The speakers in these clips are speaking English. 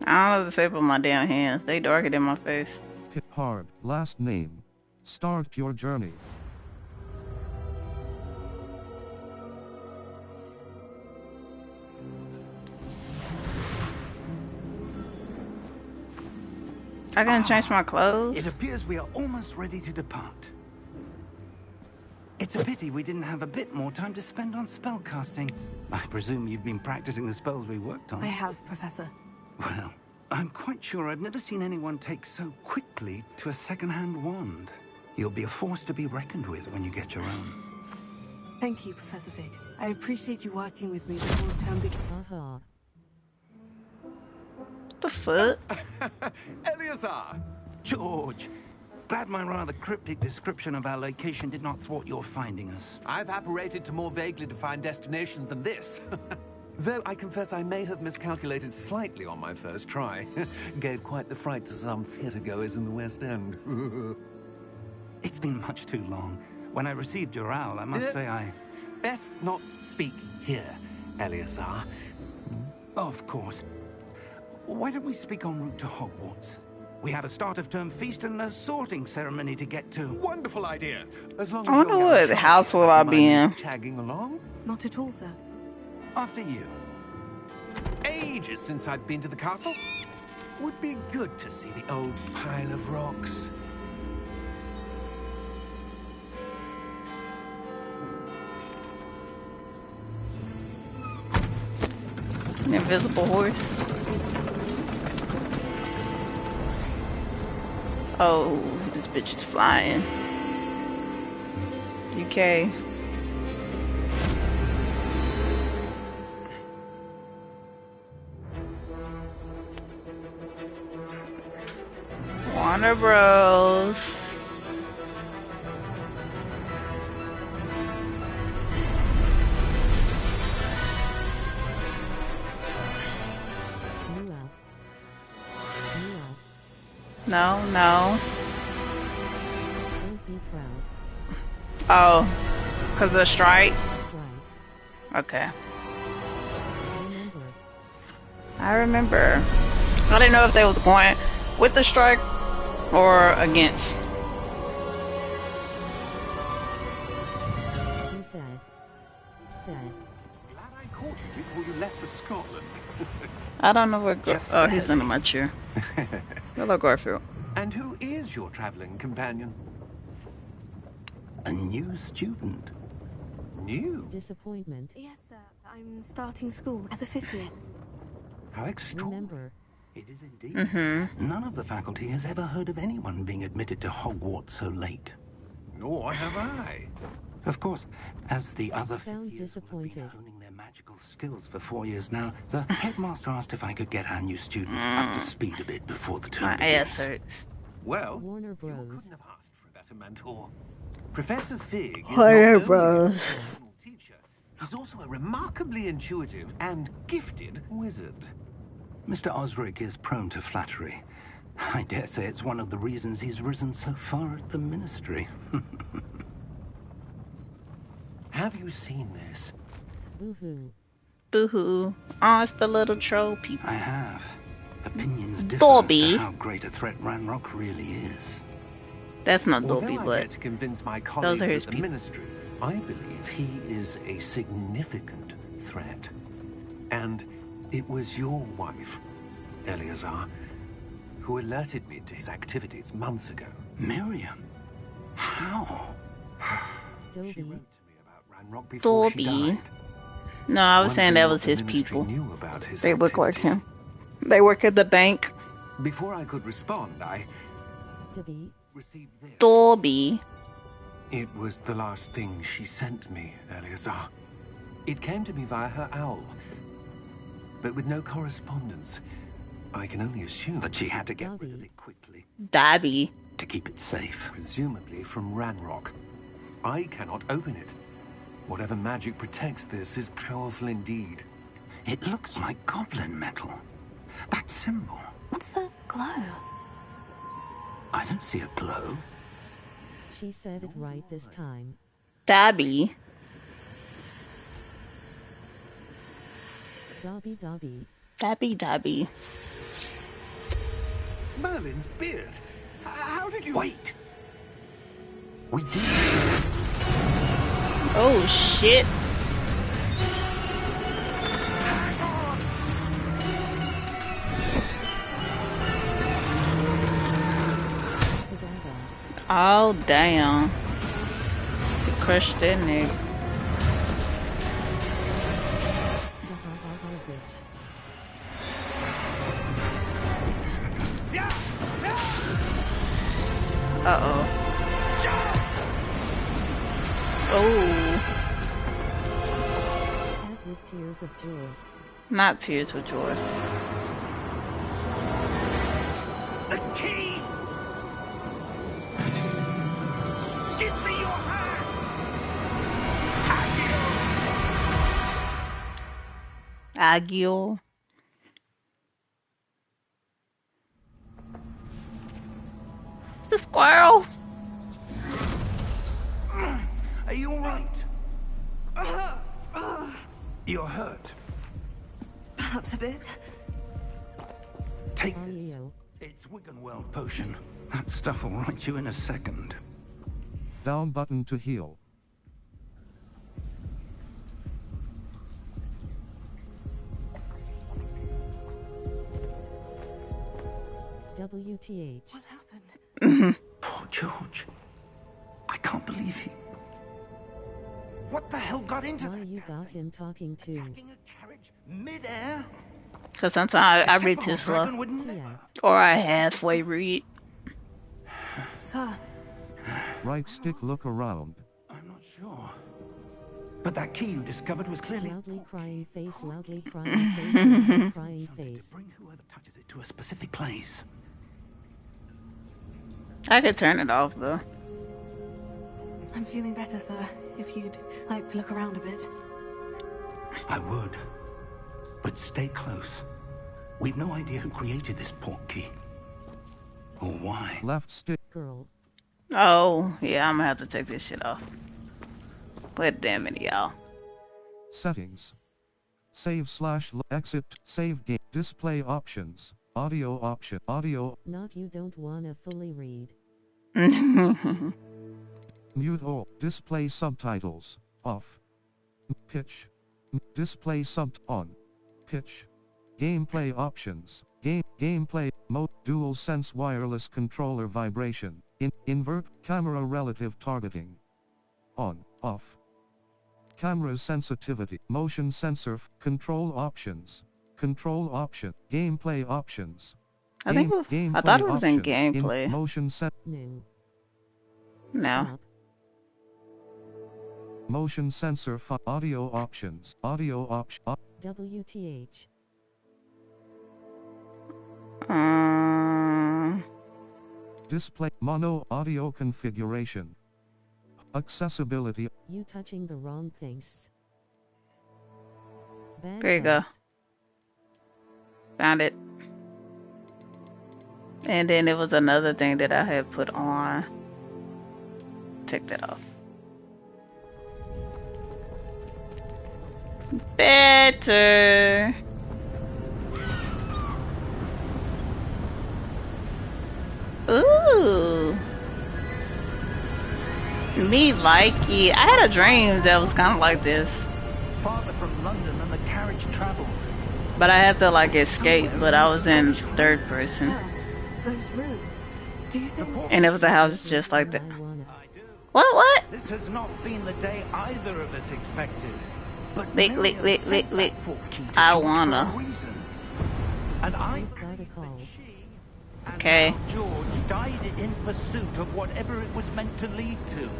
I don't know what to say about my damn hands. They darker than my face. Hit hard. Last name. Start your journey. I gotta change my clothes. It appears we are almost ready to depart. It's a pity we didn't have a bit more time to spend on spellcasting. I presume you've been practicing the spells we worked on. I have, Professor. Well, I'm quite sure I've never seen anyone take so quickly to a second-hand wand. You'll be a force to be reckoned with when you get your own. Thank you, Professor Fig. I appreciate you working with me before the term begins. What the fuck? Eleazar! George! Glad my rather cryptic description of our location did not thwart your finding us. I've apparated to more vaguely defined destinations than this. Though I confess I may have miscalculated slightly on my first try. Gave quite the fright to some theatre-goers in the West End. It's been much too long. When I received your owl, I must say I... Best not speak here, Eleazar. Of course. Why don't we speak en route to Hogwarts? We have a start-of-term feast and a sorting ceremony to get to. Wonderful idea. As long as I wonder what house will I be in. Tagging along? Not at all, sir. After you. Ages since I'd been to the castle. Would be good to see the old pile of rocks. An invisible horse. Oh, this bitch is flying. UK. Warner Bros. No, no. Don't be proud. Oh, because of the strike? Okay. I remember. I didn't know if they was going with the strike or against. He said. Glad I caught you before you left for Scotland. I don't know where. Oh, he's under my chair. Hello, Garfield. And who is your traveling companion? A new student. New? Disappointment. Yes, sir. I'm starting school as a 5th year. How extraordinary. Remember. It is indeed. None of the faculty has ever heard of anyone being admitted to Hogwarts so late. Nor have I. Of course, as the other Sound fifth years have been disappointed. honing their magical skills for 4 years now, the headmaster asked if I could get our new student up to speed a bit before the term My begins. ass hurts. Well, Warner you Bros. couldn't have asked for a better mentor. Professor Fig is Warner not only Bros. a professional teacher, he's also a remarkably intuitive and gifted wizard. Mr. Osric is prone to flattery. I dare say it's one of the reasons he's risen so far at the ministry. Have you seen this? Boo-hoo. Boo-hoo. Oh, it's the little troll people. I have. Opinions differ as Dobby. to how great a threat Ranrock really is. That's not Although Dobby, I but get to convince my those colleagues are at his the people. ministry, I believe he is a significant threat. And it was your wife, Eleazar, who alerted me to his activities months ago. Miriam? How? She Dobby. wrote to me about Ranrock before she Dobby. died. No, I was saying that Wondering was what his the ministry people. knew about his They look like activities. him. They work at the bank. Before I could respond, I Dobby. received this. Dobby. It was the last thing she sent me, Eleazar. It came to me via her owl, but with no correspondence. I can only assume That she had to get rid of Dobby. it quickly Dobby. to keep it safe. presumably from Ranrock. I cannot open it. Whatever magic protects this is powerful indeed. It looks like goblin metal. That symbol. What's the glow? I don't see a glow. She said it right this time. Dobby. Dobby. Dobby. Dobby. Merlin's beard. How did you... Wait! We did. Oh shit. Oh damn. He crushed that nigga. Uh-oh. Oh. With tears of joy. Not tears of joy. The key! Give me your hand! Agil. The squirrel. Are you alright? You're hurt. Perhaps a bit. Take this. It's Wiggenweld potion. That stuff will right you in a second. Down button to heal. WTH. What happened? Poor George. I can't believe he... What the hell got into Why that you damn got thing? him talking to? Attacking a carriage mid-air? Cause sometimes I read Typical too slow. dragon would never- Yeah. Or I halfway read. Sir, Right stick look around. I'm not sure. But that key you discovered was clearly... Loudly crying face, loudly crying face, loudly crying To face. bring whoever touches it to a specific place. I could turn it off though. I'm feeling better, sir. If you'd like to look around a bit. I would. But stay close. We've no idea who created this port key. Or why. Left stick. Girl. Oh, yeah, I'm gonna have to take this shit off. But damn it, y'all. Settings. Save / exit. Save game. Display options. Audio option. Audio. Not you don't wanna fully read. Mute all. Display subtitles. Off. Pitch. Display sub on. Pitch. Gameplay options. Gameplay mode. Dual sense wireless controller vibration. Invert camera relative targeting. On. Off. Camera sensitivity. Motion sensor. Control options. Control option. Gameplay options. I think I thought it was in option. gameplay. Motion set. No. No. Stop. Motion sensor. Audio options. Audio option. WTH. Display mono audio configuration. Accessibility. You touching the wrong things. Bad There you go. guys. Found it. And then there was another thing that I had put on. Take that off. Better. Ooh. Me like it. I had a dream that was kind of like this. Farther from London than the carriage traveled. But I had to like escape, but I was in third person. Sir, those ruins. Do you think... And it was a house just like that. I wanna. I do. What? This has not been the day either of us expected. But Lick, Miriam lick, sent lick, that lick. port key to I George wanna. for a reason. And I You've gotta call. she and Okay. now George died in pursuit of whatever it was meant to lead to.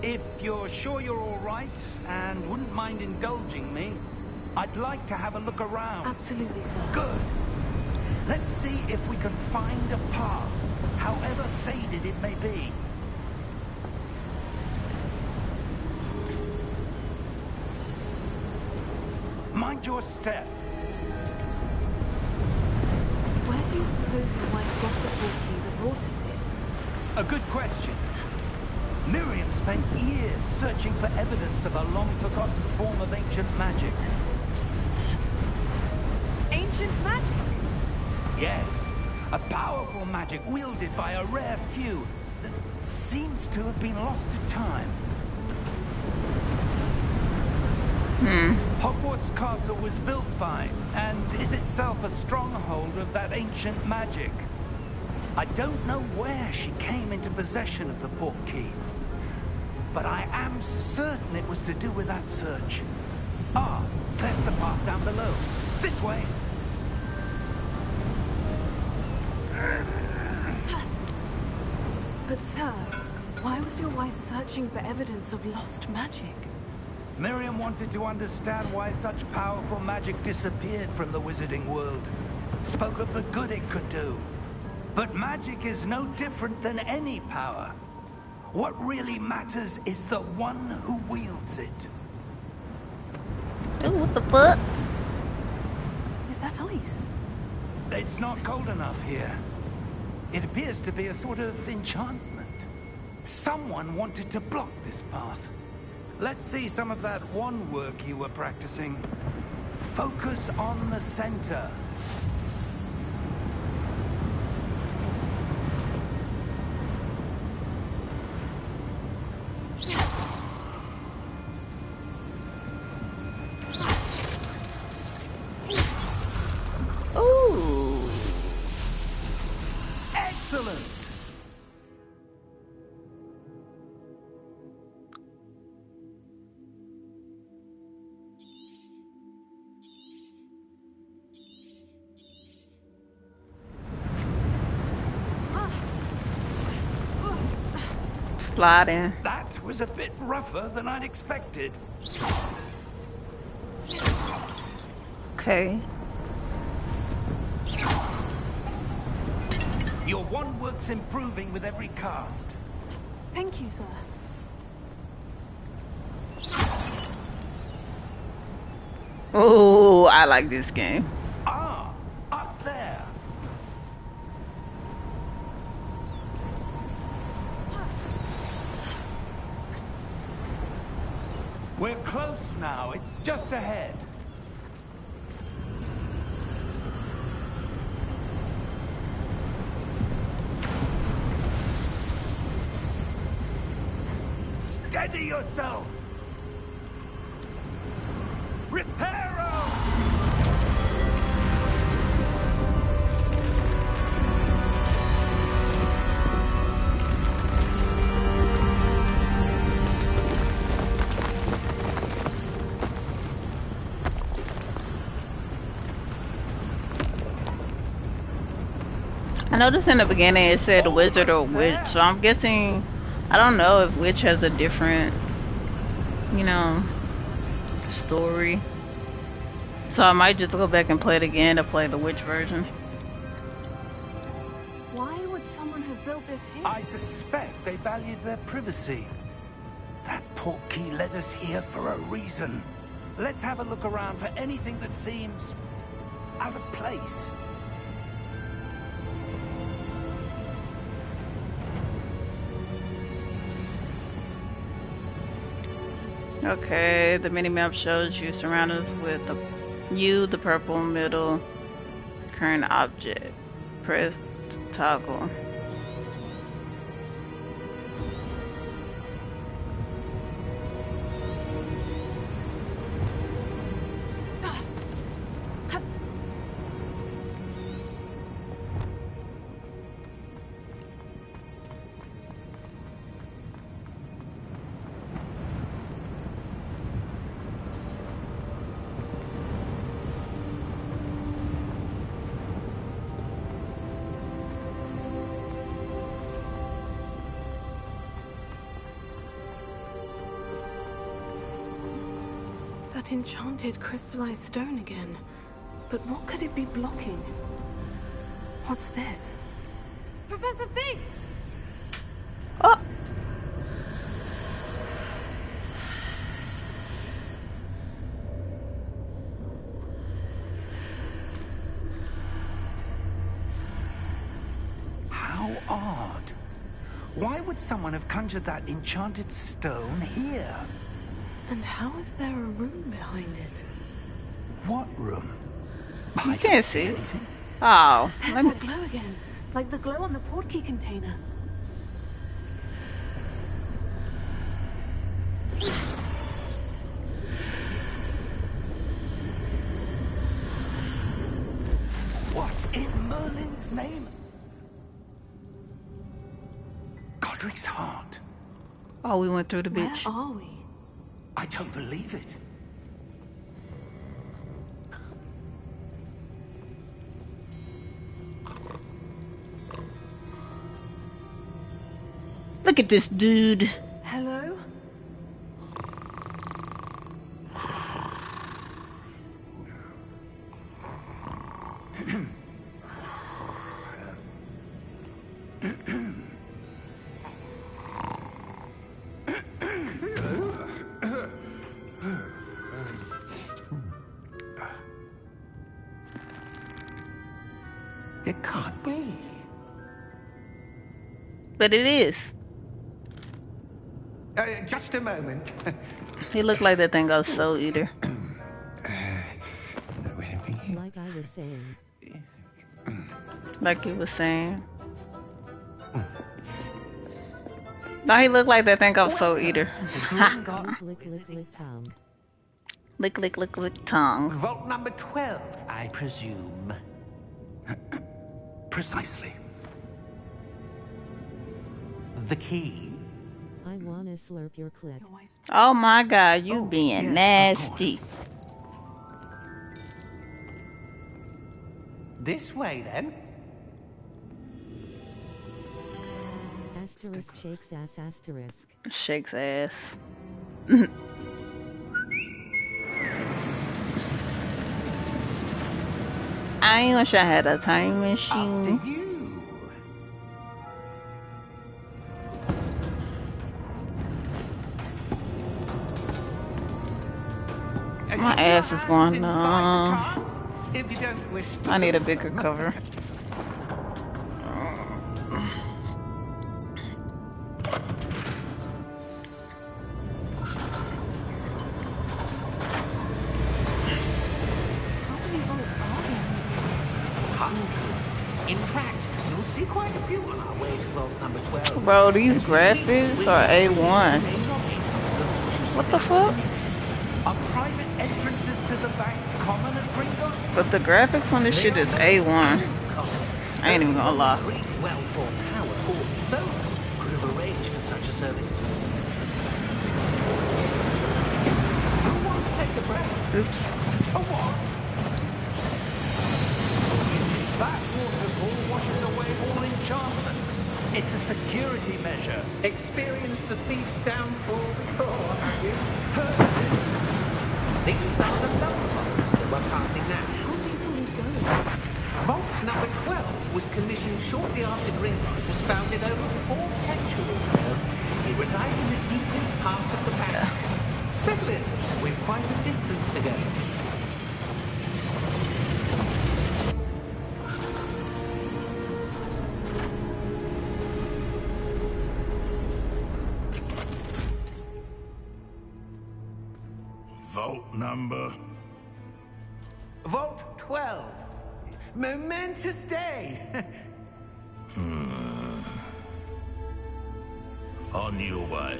If you're sure you're all right and wouldn't mind indulging me, I'd like to have a look around. Absolutely, sir. Good. Let's see if we can find a path, however faded it may be. Mind your step. Where do you suppose your wife got the port key that brought us here? A good question. Miriam spent years searching for evidence of a long-forgotten form of ancient magic. Ancient magic? Yes, A powerful magic wielded by a rare few that seems to have been lost to time. Hogwarts Castle was built by, and is itself a stronghold of that ancient magic. I don't know where she came into possession of the portkey, but I am certain it was to do with that search. Ah, there's the path down below. This way. But sir, why was your wife searching for evidence of lost magic? Miriam wanted to understand why such powerful magic disappeared from the wizarding world. Spoke of the good it could do. But magic is no different than any power. What really matters is the one who wields it. Ooh, what the fuck? Is that ice? It's not cold enough here. It appears to be a sort of enchantment. Someone wanted to block this path. Let's see some of that wand work you were practicing. Focus on the center. Ooh. Excellent! Slide in. That was a bit rougher than I'd expected. Okay. Your wand work's improving with every cast. Thank you, sir. Ooh, I like this game. Ah, up there. We're close now. It's just ahead. Steady yourself. Reparo! I noticed in the beginning it said wizard or witch, so I'm guessing, I don't know if witch has a different, you know, story. So I might just go back and play it again to play the witch version. Why would someone have built this here? I suspect they valued their privacy. That portkey led us here for a reason. Let's have a look around for anything that seems out of place. Okay, the mini-map shows you surround us with the purple middle current object. Press toggle. That enchanted crystallized stone again. But what could it be blocking? What's this? Professor Fig! Oh! How odd. Why would someone have conjured that enchanted stone here? And how is there a room behind it? What room? You can't see it. Anything. Oh, There's let me. that glow again. Like the glow on the portkey container. What in Merlin's name? Godric's heart. Oh, we went through the Where bitch. are we? I don't believe it. Look at this dude. Hello? It can't be. But it is. Just a moment. He looked like that thing got Soul Eater. Like I was saying. Like you was saying. No, he looked like that thing got Soul Eater. Ha! Lick, lick, lick, lick tongue. Lick, lick, lick, lick tongue. Vault number 12, I presume. Precisely. The key. I wanna slurp your clit. Your wife's Oh my god, you Oh, being yes, of nasty. This way, then. Asterisk shakes ass asterisk. Shakes ass. I wish I had a time After machine. you. My ass is going Inside the numb. cart, if you don't wish to. I need a bigger cover. How many vaults are there in the Hundreds. In fact, you'll see quite a few on our way to vault number 12. Bro, these As we graphics speak, are we're just A1. main lobby. The vaults you What see the on fuck? list are private entrances to the bank common at Gringotts. But the graphics on this shit is A1. I ain't even gonna lie. Great wealth or power, or both, could have arranged for such a service. You want to take a breath? Oops. A what? That waterfall washes away all enchantments. It's a security measure. Experienced the thief's downfall before, have you? Heard of it? These are the lower vaults that we're passing now. How deep will we go? Vault number 12 was commissioned shortly after Gringotts was founded over 4 centuries ago. It resides in the deepest part of the bank. Settle in. We've quite a distance to go. Vault number. Vault 12. Momentous day. On your way.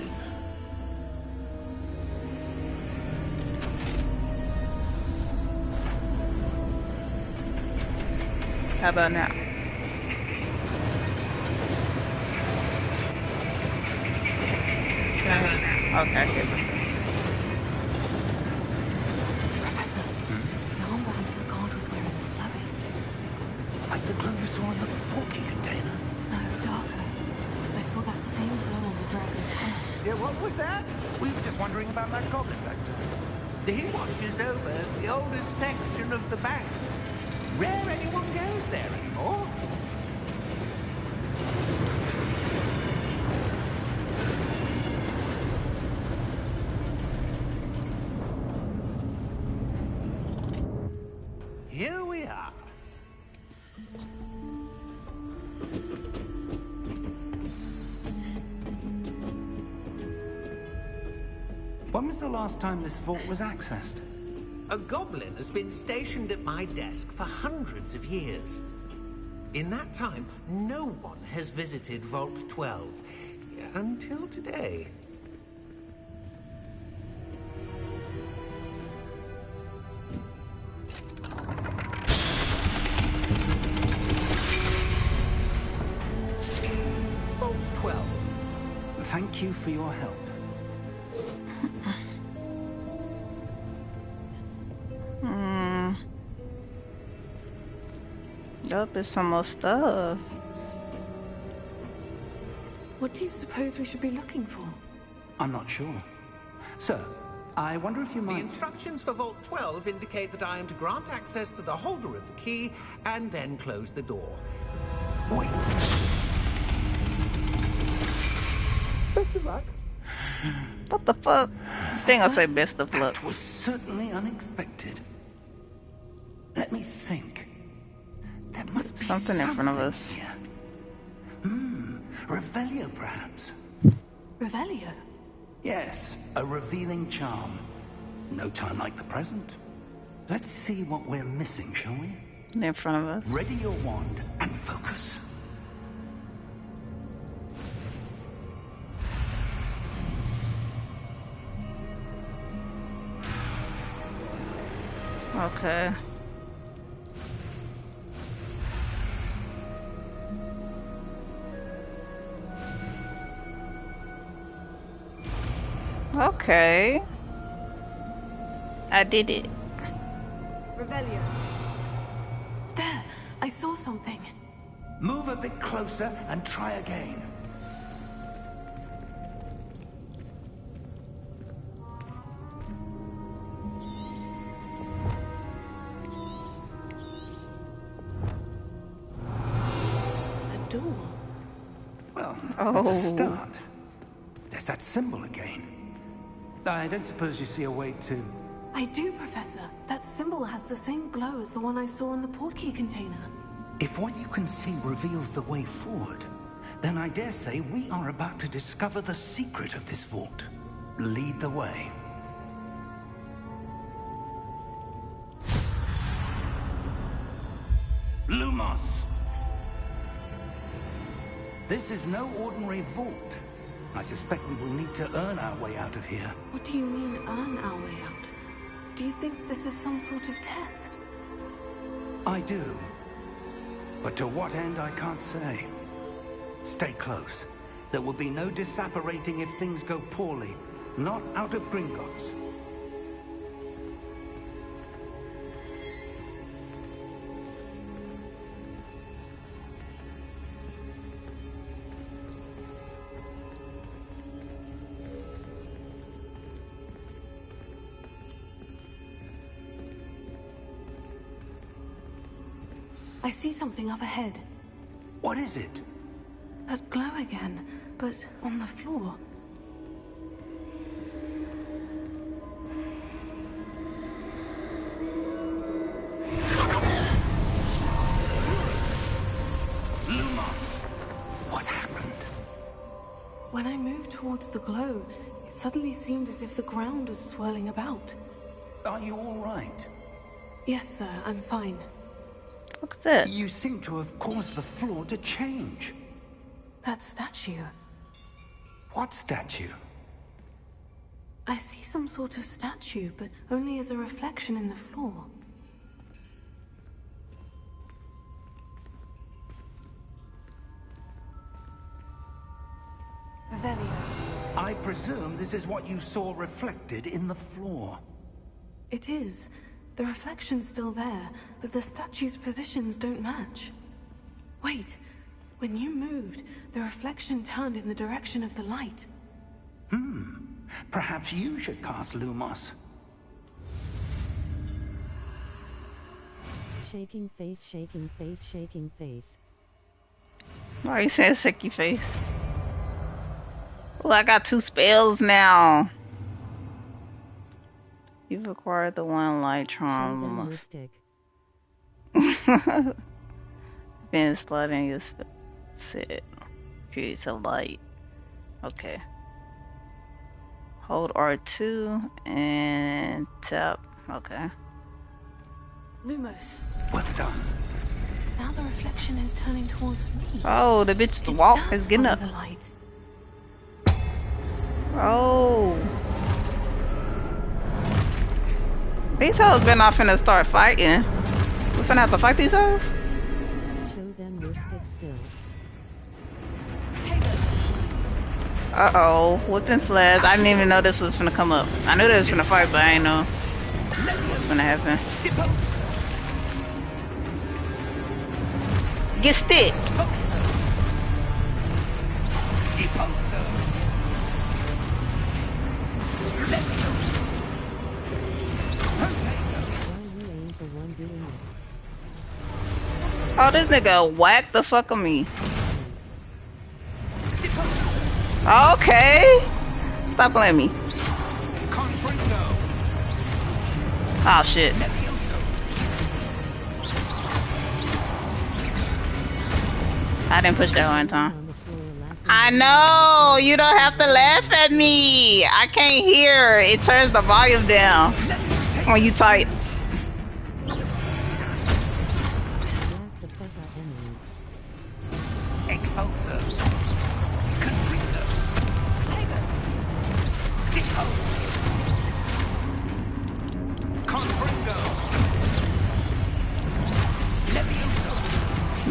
How about now? Okay, here we go. Professor, the armband that God was wearing was glowing. Like the glow you saw in the portkey container. No, darker. I saw that same glow on the dragon's collar. Yeah, what was that? We were just wondering about that goblin back there. He watches over the oldest section of the bank. Rare anyone goes there anymore. Here we are. When was the last time this vault was accessed? A goblin has been stationed at my desk for hundreds of years. In that time, no one has visited Vault 12. Until today. Vault 12. Thank you for your help. Oh, there's some more stuff. What do you suppose we should be looking for? I'm not sure. Sir, I wonder if you The might... instructions for Vault 12 indicate that I am to grant access to the holder of the key and then close the door. Wait. Best of luck. What the fuck? I think I'll say best of luck. That was certainly unexpected. Let me think. There must be Something in front of us. Here. Revelio, perhaps. Revelio? Yes, a revealing charm. No time like the present. Let's see what we're missing, shall we? In front of us. Ready your wand and focus. Okay. Okay. I did it. Revelio. There! I saw something. Move a bit closer and try again. A door. Well, that's a start. There's that symbol again. I don't suppose you see a way to... I do, Professor. That symbol has the same glow as the one I saw in the portkey container. If what you can see reveals the way forward, then I dare say we are about to discover the secret of this vault. Lead the way. Lumos! This is no ordinary vault. I suspect we will need to earn our way out of here. What do you mean, earn our way out? Do you think this is some sort of test? I do. But to what end, I can't say. Stay close. There will be no disapparating if things go poorly. Not out of Gringotts. I see something up ahead. What is it? That glow again, but on the floor. Lumos! What happened? When I moved towards the glow, it suddenly seemed as if the ground was swirling about. Are you all right? Yes, sir, I'm fine. Look at this. You seem to have caused the floor to change. That statue. What statue? I see some sort of statue, but only as a reflection in the floor. Revelio. I presume this is what you saw reflected in the floor. It is. The reflection's still there, but the statue's positions don't match. Wait. When you moved, the reflection turned in the direction of the light. Perhaps you should cast Lumos. Shaking face, shaking face, shaking face. Why are you saying shaky face? Well, I got 2 spells now. You've acquired the one light charm. Show them your stick. Been sliding your set. Creates a light. Okay. Hold R2 and tap. Okay. Lumos. Well done. now the reflection is turning towards me. Oh, the bitch It walk does is getting follow up. the light. Oh. These hoes been not finna start fighting. We finna have to fight these hoes? Show them your stick skill. Uh-oh. Whipping flash. I didn't even know this was finna come up. I knew they was finna fight, but I didn't know what's finna happen. Get stick! Oh, this nigga whacked the fuck on me. Okay. Stop playing me. Oh shit. I didn't push that one time. I know! You don't have to laugh at me! I can't hear. It turns the volume down when you type.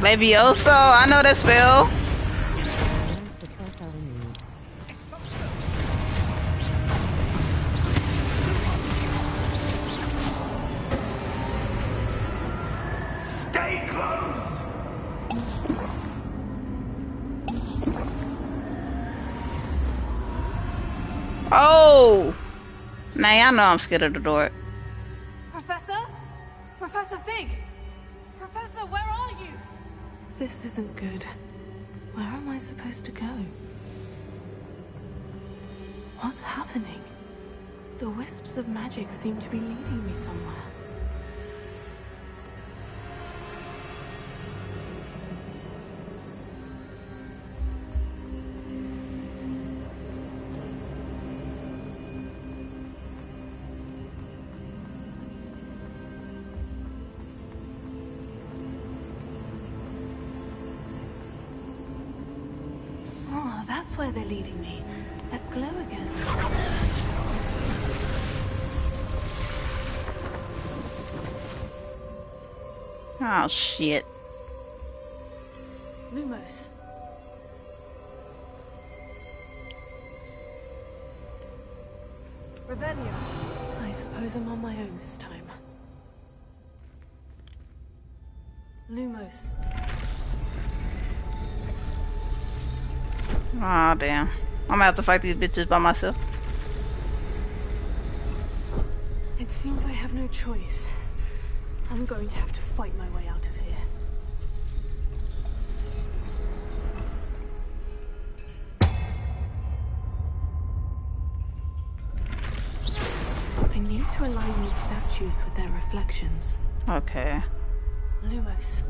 Levioso, I know that spell. Stay close. Oh! Now y'all know I'm scared of the door. Professor? Professor Fig! Professor, where are you? This isn't good. Where am I supposed to go? What's happening? The wisps of magic seem to be leading me somewhere. Oh, that's where they're leading me. That glow again. Oh shit. Lumos. Revelio. I suppose I'm on my own this time. Lumos. Aw, damn. I'm gonna have to fight these bitches by myself. It seems I have no choice. I'm going to have to fight my way out of here. I need to align these statues with their reflections. Okay. Lumos.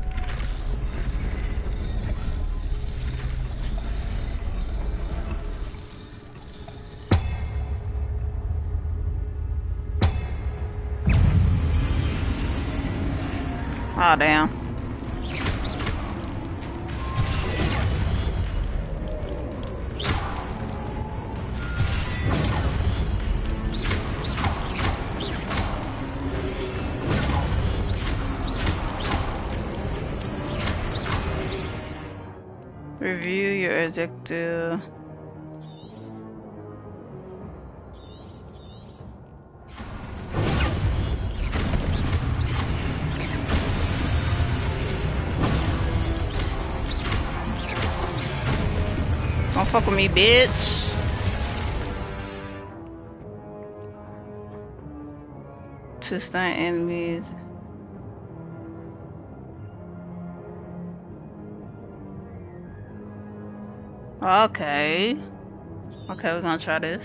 Oh, damn. Review your objective. Don't fuck with me, bitch. To stun enemies. Okay. Okay, we're gonna try this.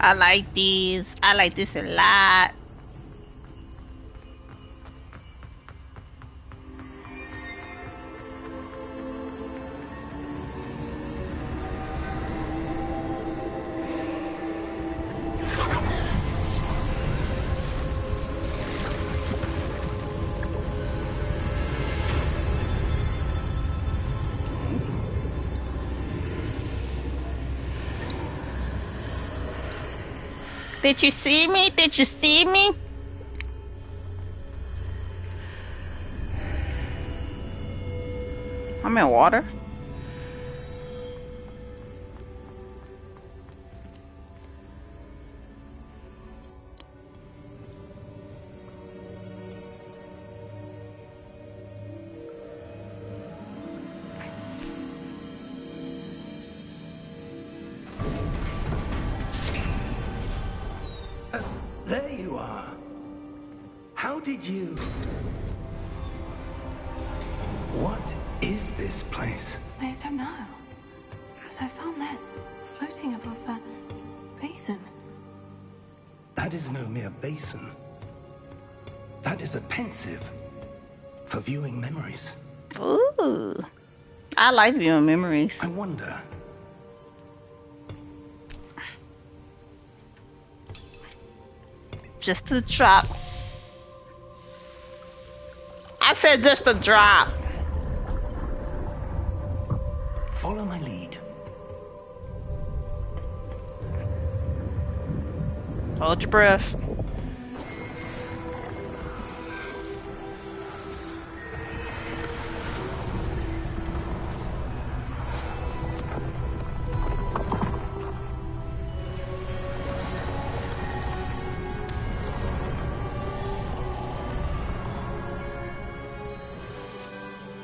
I like these. I like this a lot. Did you see me? Did you see me? I'm in water. There you are. How did you... What is this place? I don't know. But I found this floating above that basin. That is no mere basin. That is a pensive for viewing memories. Ooh. I like viewing memories. I wonder... Just a drop. I said just a drop. Follow my lead. Hold your breath.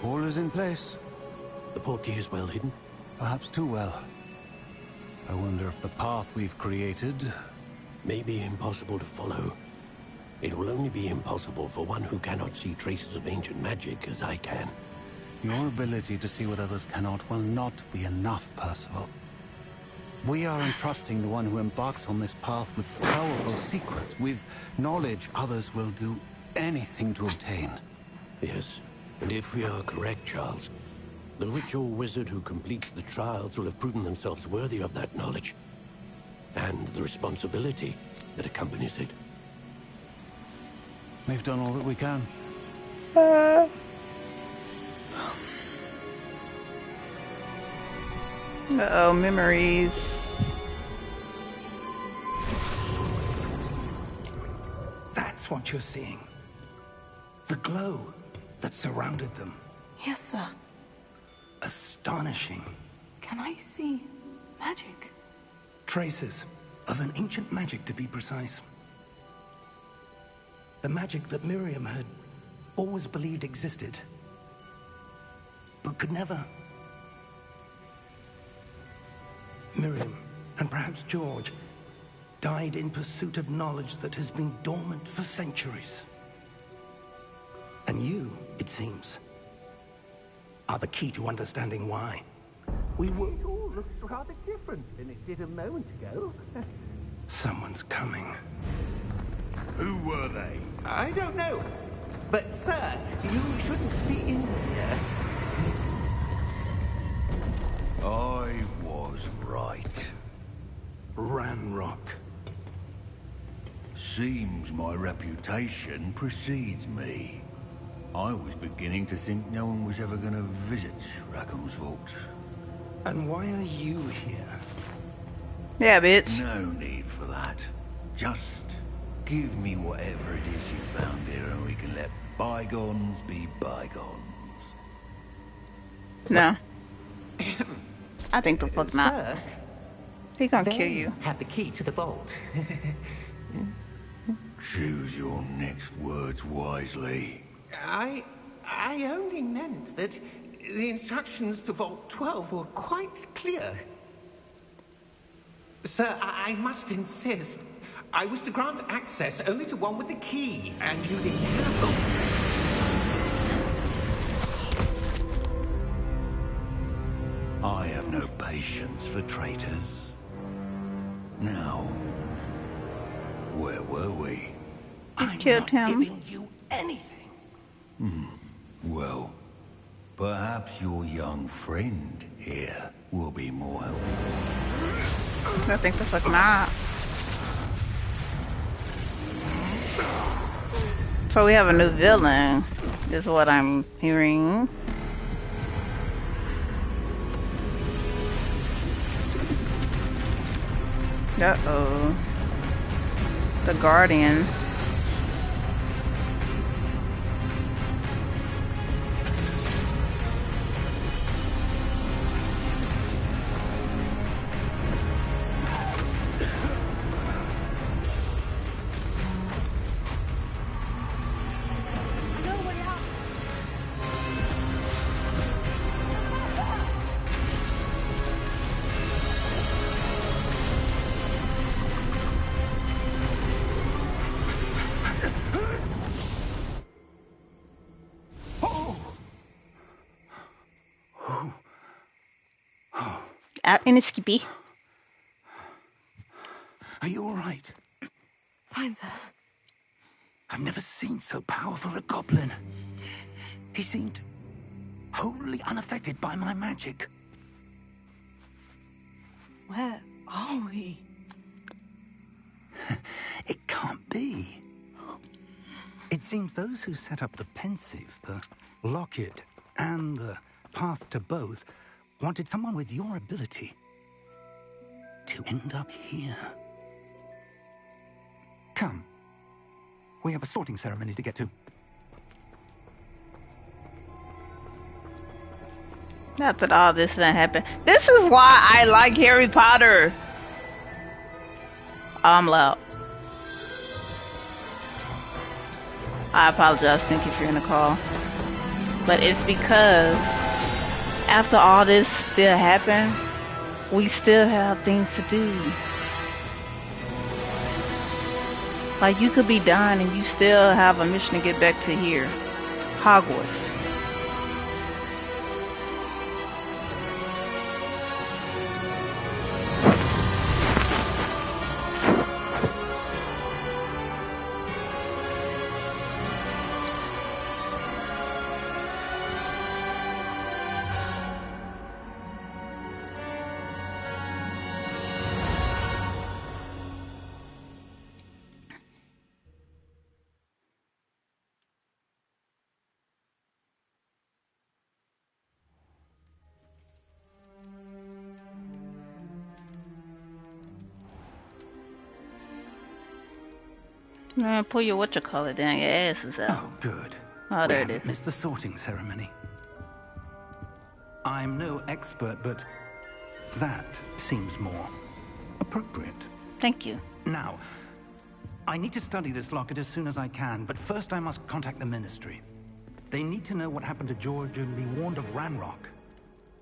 All is in place. The portkey is well hidden. Perhaps too well. I wonder if the path we've created... May be impossible to follow. It will only be impossible for one who cannot see traces of ancient magic as I can. Your ability to see what others cannot will not be enough, Percival. We are entrusting the one who embarks on this path with powerful secrets, with knowledge others will do anything to obtain. Yes, and if we are correct, Charles, the ritual wizard who completes the trials will have proven themselves worthy of that knowledge, and the responsibility that accompanies it. We've done all that we can. Uh-oh, memories. That's what you're seeing. The glow that surrounded them. Yes, sir. Astonishing. Can I see magic? Traces of an ancient magic, to be precise. The magic that Miriam had always believed existed, but could never. Miriam, and perhaps George, died in pursuit of knowledge that has been dormant for centuries. And you, it seems, are the key to understanding why. We were... It all looks rather different than it did a moment ago. Someone's coming. Who were they? I don't know. But, sir, you shouldn't be in here. I was right. Ranrock. Seems my reputation precedes me. I was beginning to think no one was ever going to visit Rackham's vault. And why are you here? Yeah, bitch. No need for that. Just give me whatever it is you found here and we can let bygones be bygones. No. I think the fuck not. Sir, He gonna they kill you. have the key to the vault. Choose your next words wisely. I only meant that the instructions to Vault 12 were quite clear. Sir, I must insist. I was to grant access only to one with the key, and you didn't have them. I have no patience for traitors. Now, Where were we? You killed him. Giving you anything. Well, perhaps your young friend here will be more helpful. I think the fuck not. So we have a new villain, is what I'm hearing. Uh-oh. The Guardian. Out in a skippy. Are you all right? Fine, sir. I've never seen so powerful a goblin. He seemed wholly unaffected by my magic. Where are we? It can't be. It seems those who set up the pensive, the locket, and the path to both wanted someone with your ability to end up here. Come. We have a sorting ceremony to get to. Not that all this didn't happen. This is why I like Harry Potter. I'm loud. I apologize, thank you for in the call. But it's because after all this still happened, we still have things to do. Like, you could be done and you still have a mission to get back to here. Hogwarts. Man, pull your whatchamacallit down, your ass is out. Oh, good. Oh, there it is. Missed the sorting ceremony. I'm no expert, but that seems more appropriate. Thank you. Now, I need to study this locket as soon as I can, but first I must contact the Ministry. They need to know what happened to George and be warned of Ranrock.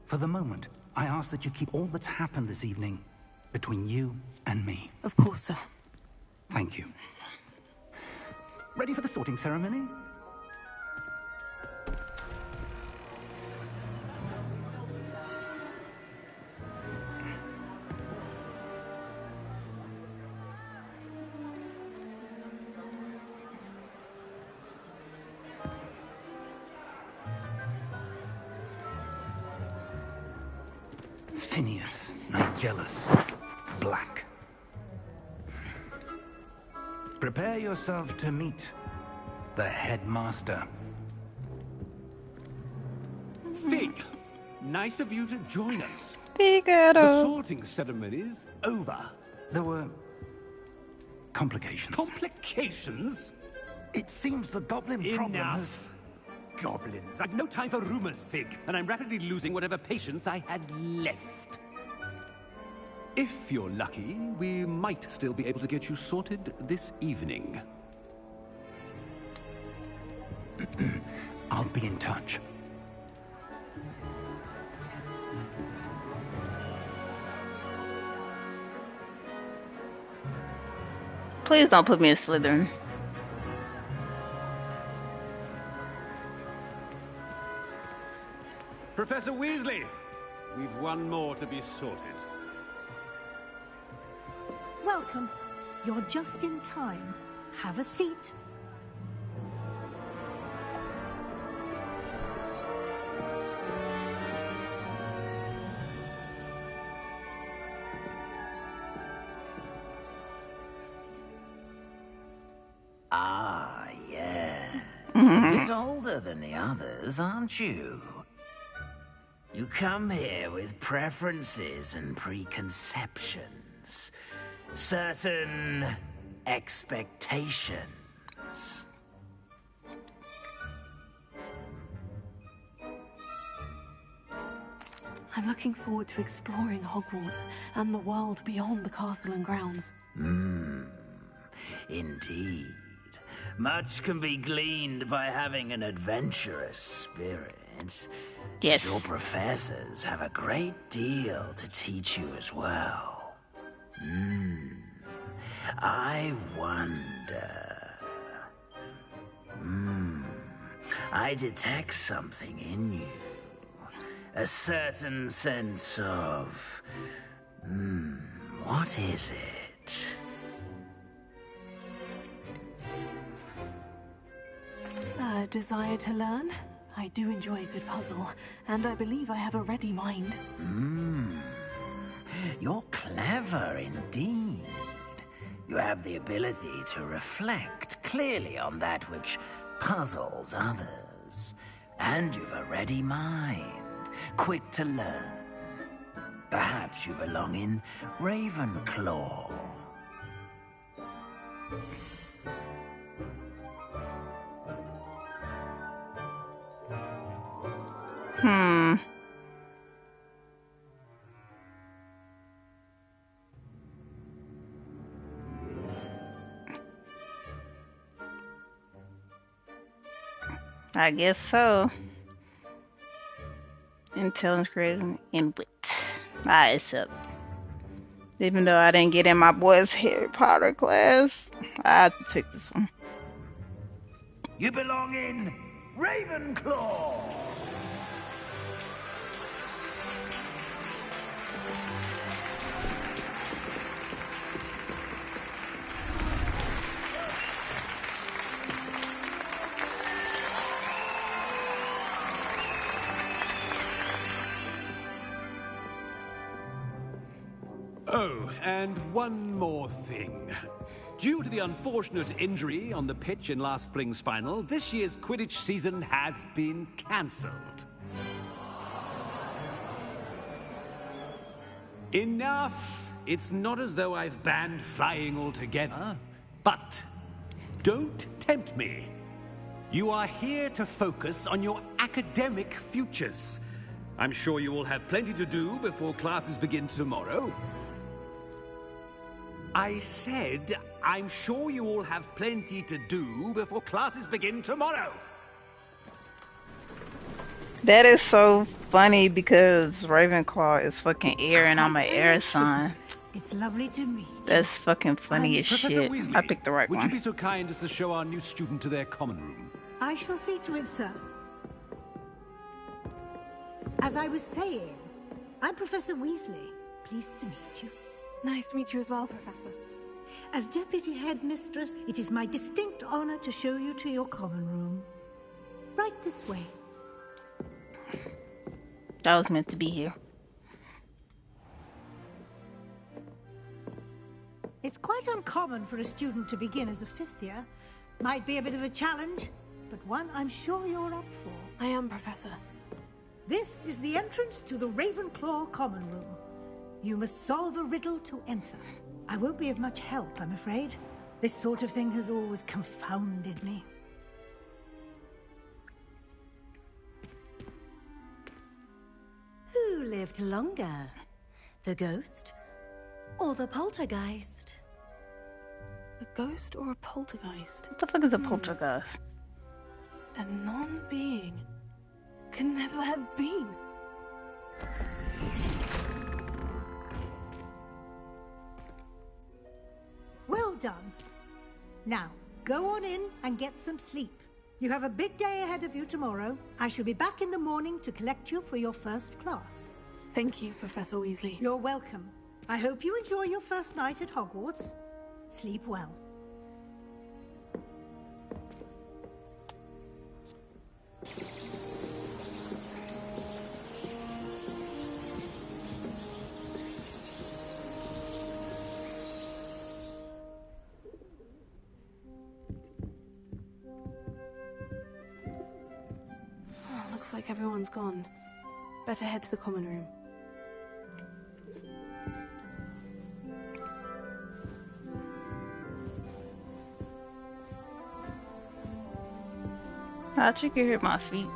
For the moment, I ask that you keep all that's happened this evening between you and me. Of course, sir. Thank you. Ready for the sorting ceremony? Phineas, Nigellus, Black. Prepare yourself to meet the headmaster. Fig, nice of you to join us. Figaro. The sorting ceremony's over. There were complications. Complications? It seems the goblin problem has... Enough. Goblins. I've no time for rumors, Fig, and I'm rapidly losing whatever patience I had left. If you're lucky, we might still be able to get you sorted this evening. I'll be in touch. Please don't put me in Slytherin. Professor Weasley, we've one more to be sorted. Welcome. You're just in time. Have a seat. Ah, yes. A bit older than the others, aren't you? You come here with preferences and preconceptions. Certain expectations. I'm looking forward to exploring Hogwarts and the world beyond the castle and grounds. Indeed. Much can be gleaned by having an adventurous spirit. Yes. Your professors have a great deal to teach you as well. I wonder... I detect something in you. A certain sense of... what is it? A desire to learn? I do enjoy a good puzzle, and I believe I have a ready mind. You're clever indeed. You have the ability to reflect clearly on that which puzzles others. And you've a ready mind, quick to learn. Perhaps you belong in Ravenclaw. I guess so. Intelligence created in wit. I accept. Even though I didn't get in my boy's Harry Potter class, I have to take this one. You belong in Ravenclaw! Oh, and one more thing. Due to the unfortunate injury on the pitch in last spring's final, this year's Quidditch season has been cancelled. Enough! It's not as though I've banned flying altogether, but don't tempt me. You are here to focus on your academic futures. I'm sure you will have plenty to do before classes begin tomorrow. I said, I'm sure you all have plenty to do before classes begin tomorrow. That is so funny because Ravenclaw is fucking air and I'm an air sign. It's lovely to meet you. That's fucking funny as Professor shit. Weasley, I picked the right would one. you be so kind as to show our new student to their common room? I shall see to it, sir. As I was saying, I'm Professor Weasley. Pleased to meet you. Nice to meet you as well, Professor. As Deputy Headmistress, it is my distinct honor to show you to your common room. Right this way. That was meant to be here. It's quite uncommon for a student to begin as a fifth year. Might be a bit of a challenge, but one I'm sure you're up for. I am, Professor. This is the entrance to the Ravenclaw common room. You must solve a riddle to enter. I won't be of much help, I'm afraid. This sort of thing has always confounded me. Who lived longer? The ghost or the poltergeist? A ghost or a poltergeist? What the fuck is a poltergeist? A non-being. Can never have been. Well done. Now, go on in and get some sleep. You have a big day ahead of you tomorrow. I shall be back in the morning to collect you for your first class. Thank you, Professor Weasley. You're welcome. I hope you enjoy your first night at Hogwarts. Sleep well. Looks like everyone's gone. Better head to the common room. I think you hit my feet.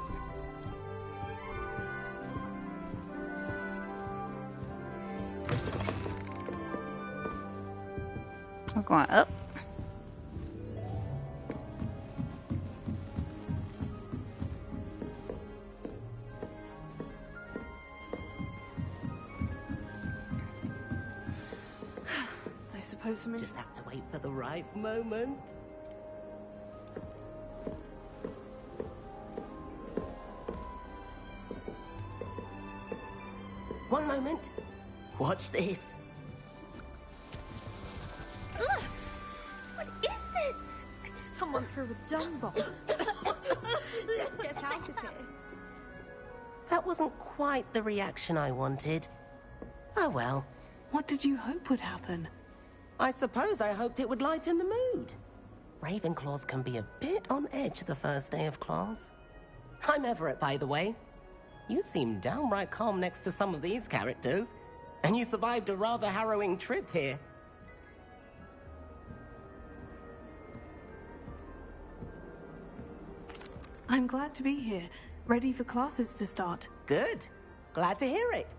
I'm going up. I suppose some Just have to wait for the right moment. One moment. Watch this. Ugh! What is this? Someone threw a dung bomb. Let's get out of here. That wasn't quite the reaction I wanted. Oh well. What did you hope would happen? I suppose I hoped it would lighten the mood. Ravenclaws can be a bit on edge the first day of class. I'm Everett, by the way. You seem downright calm next to some of these characters, and you survived a rather harrowing trip here. I'm glad to be here, ready for classes to start. Good. Glad to hear it.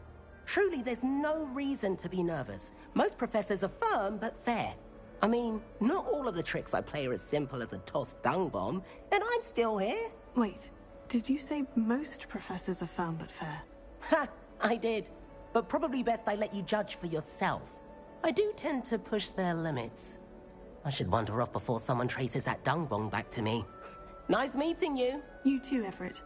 Truly, there's no reason to be nervous. Most professors are firm but fair. I mean, not all of the tricks I play are as simple as a tossed dung bomb, and I'm still here. Wait, did you say most professors are firm but fair? Ha! I did. But probably best I let you judge for yourself. I do tend to push their limits. I should wander off before someone traces that dung bomb back to me. Nice meeting you. You too, Everett.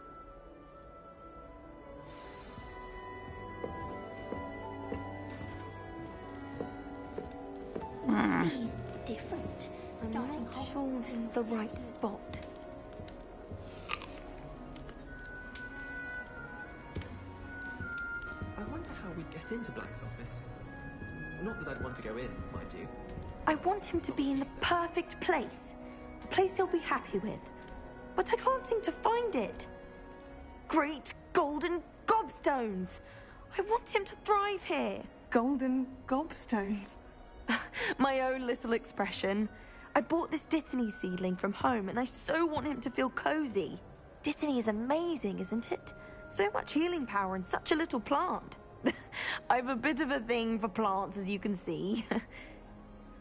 Must be different. Starting not sure this is the right spot. I wonder how we'd get into Black's office. Not that I'd want to go in, mind you. I want him to be in the perfect place. A place he'll be happy with. But I can't seem to find it. Great golden gobstones! I want him to thrive here. Golden gobstones? My own little expression. I bought this Dittany seedling from home and I so want him to feel cozy. Dittany is amazing, isn't it? So much healing power in such a little plant. I've a bit of a thing for plants, as you can see.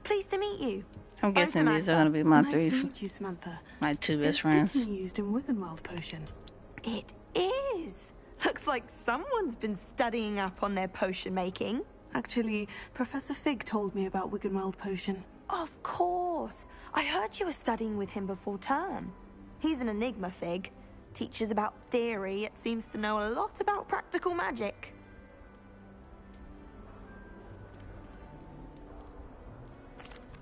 Pleased to meet you. I'm guessing these are gonna be my nice three, to meet you, Samantha. my two best Is friends. Dittany used in Wiggenweld potion? It is. Looks like someone's been studying up on their potion making. Actually, Professor Fig told me about Wiggenweld potion. Of course. I heard you were studying with him before term. He's an enigma, Fig. Teaches about theory, yet seems to know a lot about practical magic.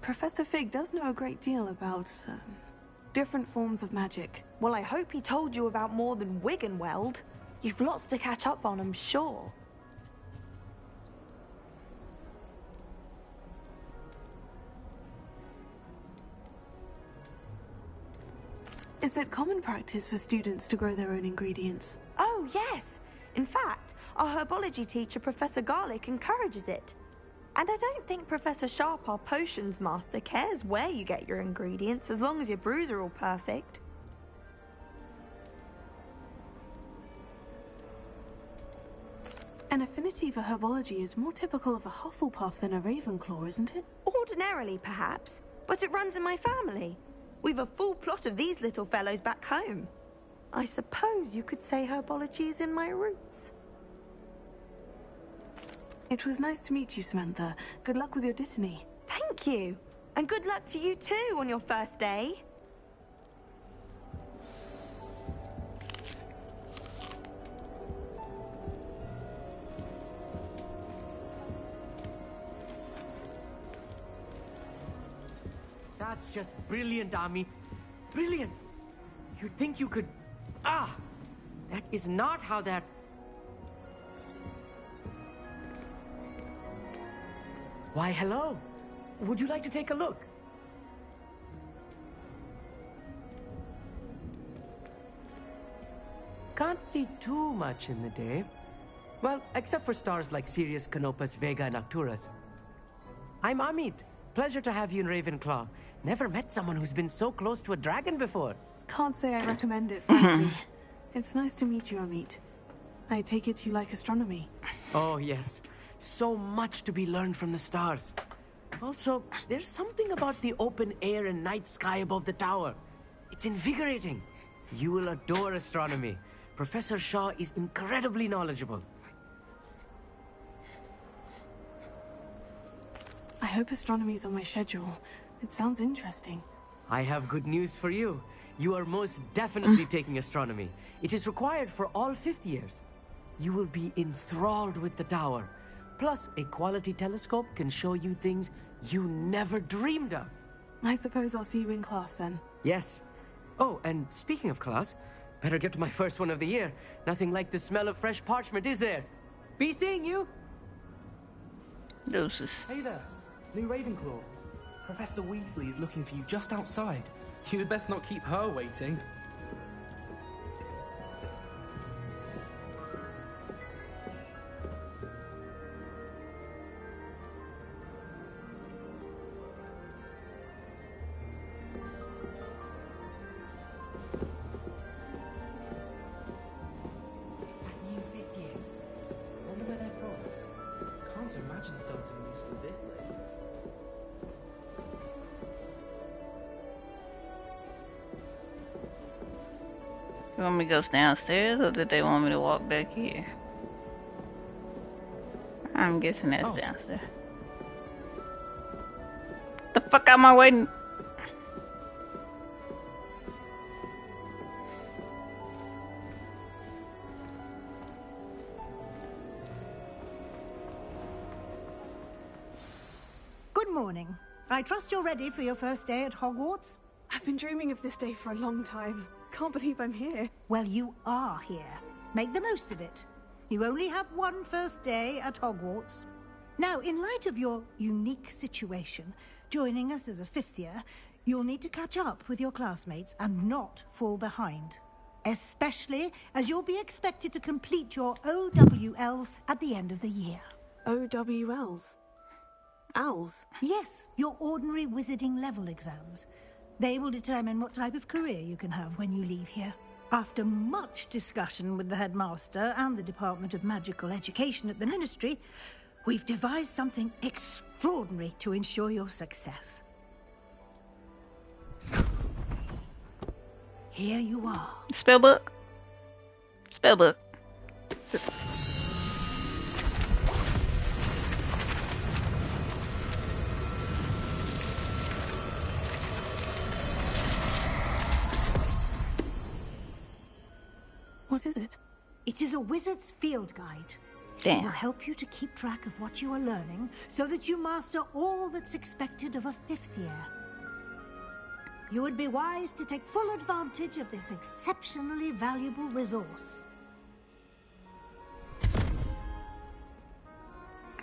Professor Fig does know a great deal about different forms of magic. Well, I hope he told you about more than Wiggenweld. You've lots to catch up on, I'm sure. Is it common practice for students to grow their own ingredients? Oh, yes. In fact, our herbology teacher, Professor Garlick, encourages it. And I don't think Professor Sharp, our potions master, cares where you get your ingredients, as long as your brews are all perfect. An affinity for herbology is more typical of a Hufflepuff than a Ravenclaw, isn't it? Ordinarily, perhaps, but it runs in my family. We've a full plot of these little fellows back home. I suppose you could say herbology is in my roots. It was nice to meet you, Samantha. Good luck with your Dittany. Thank you. And good luck to you too on your first day. That's just brilliant, Amit. Brilliant. You'd think you could... Ah! That is not how that... Why, hello. Would you like to take a look? Can't see too much in the day. Well, except for stars like Sirius, Canopus, Vega, and Arcturus. I'm Amit. Pleasure to have you in Ravenclaw. Never met someone who's been so close to a dragon before. Can't say I recommend it, frankly. It's nice to meet you, Amit. I take it you like astronomy. Oh, yes. So much to be learned from the stars. Also, there's something about the open air and night sky above the tower. It's invigorating. You will adore astronomy. Professor Shaw is incredibly knowledgeable. I hope astronomy's on my schedule. It sounds interesting. I have good news for you. You are most definitely taking astronomy. It is required for all 5th years. You will be enthralled with the tower. Plus, a quality telescope can show you things you never dreamed of. I suppose I'll see you in class then. Yes. Oh, and speaking of class, better get to my first one of the year. Nothing like the smell of fresh parchment, is there? Be seeing you! Deuces. Hey there, new Ravenclaw. Professor Weasley is looking for you just outside. You had best not keep her waiting. You want me to go downstairs, or did they want me to walk back here? I'm guessing that's downstairs. The fuck am I waiting? Good morning. I trust you're ready for your first day at Hogwarts? I've been dreaming of this day for a long time. Can't believe I'm here. Well, you are here. Make the most of it. You only have one first day at Hogwarts. Now, in light of your unique situation, joining us as a 5th year, you'll need to catch up with your classmates and not fall behind. Especially as you'll be expected to complete your OWLs at the end of the year. OWLs? Owls? Yes, your ordinary wizarding level exams. They will determine what type of career you can have when you leave here. After much discussion with the headmaster and the Department of Magical Education at the Ministry, we've devised something extraordinary to ensure your success. Here you are. Spellbook. Spellbook. What is it? It is a wizard's field guide. Damn. It will help you to keep track of what you are learning so that you master all that's expected of a 5th year. You would be wise to take full advantage of this exceptionally valuable resource.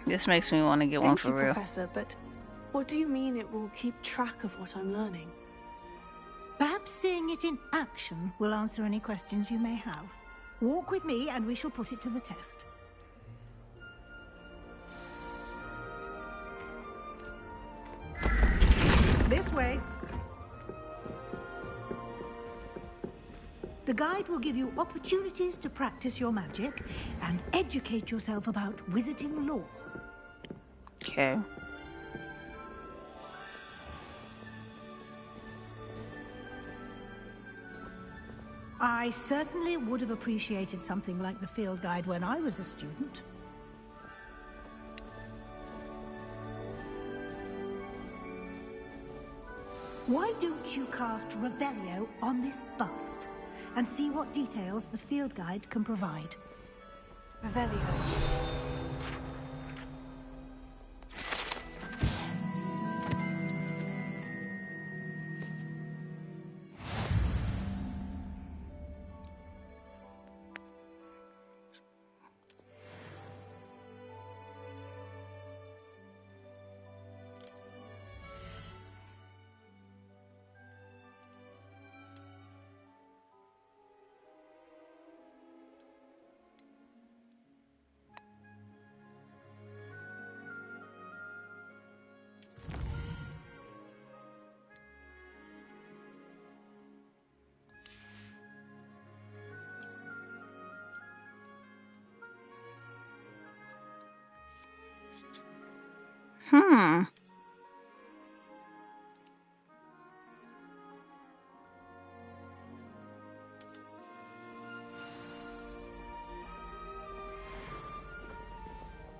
This makes me want to get one for real. Professor, but what do you mean it will keep track of what I'm learning? Perhaps seeing it in action will answer any questions you may have. Walk with me and we shall put it to the test. This way. The guide will give you opportunities to practice your magic and educate yourself about wizarding lore. Okay. I certainly would have appreciated something like the field guide when I was a student. Why don't you cast Revelio on this bust and see what details the field guide can provide? Revelio.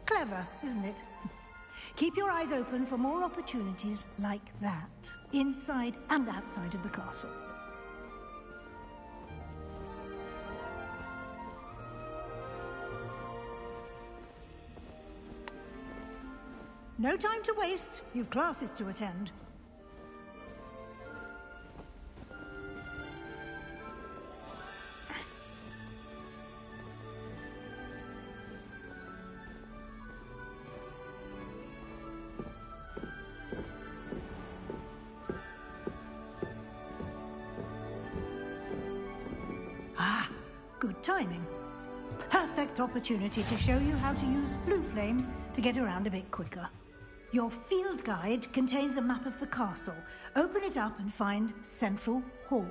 Clever, isn't it? Keep your eyes open for more opportunities like that, inside and outside of the castle. No time to waste. You've classes to attend. Good timing. Perfect opportunity to show you how to use blue flames to get around a bit quicker. Your field guide contains a map of the castle. Open it up and find Central Hall.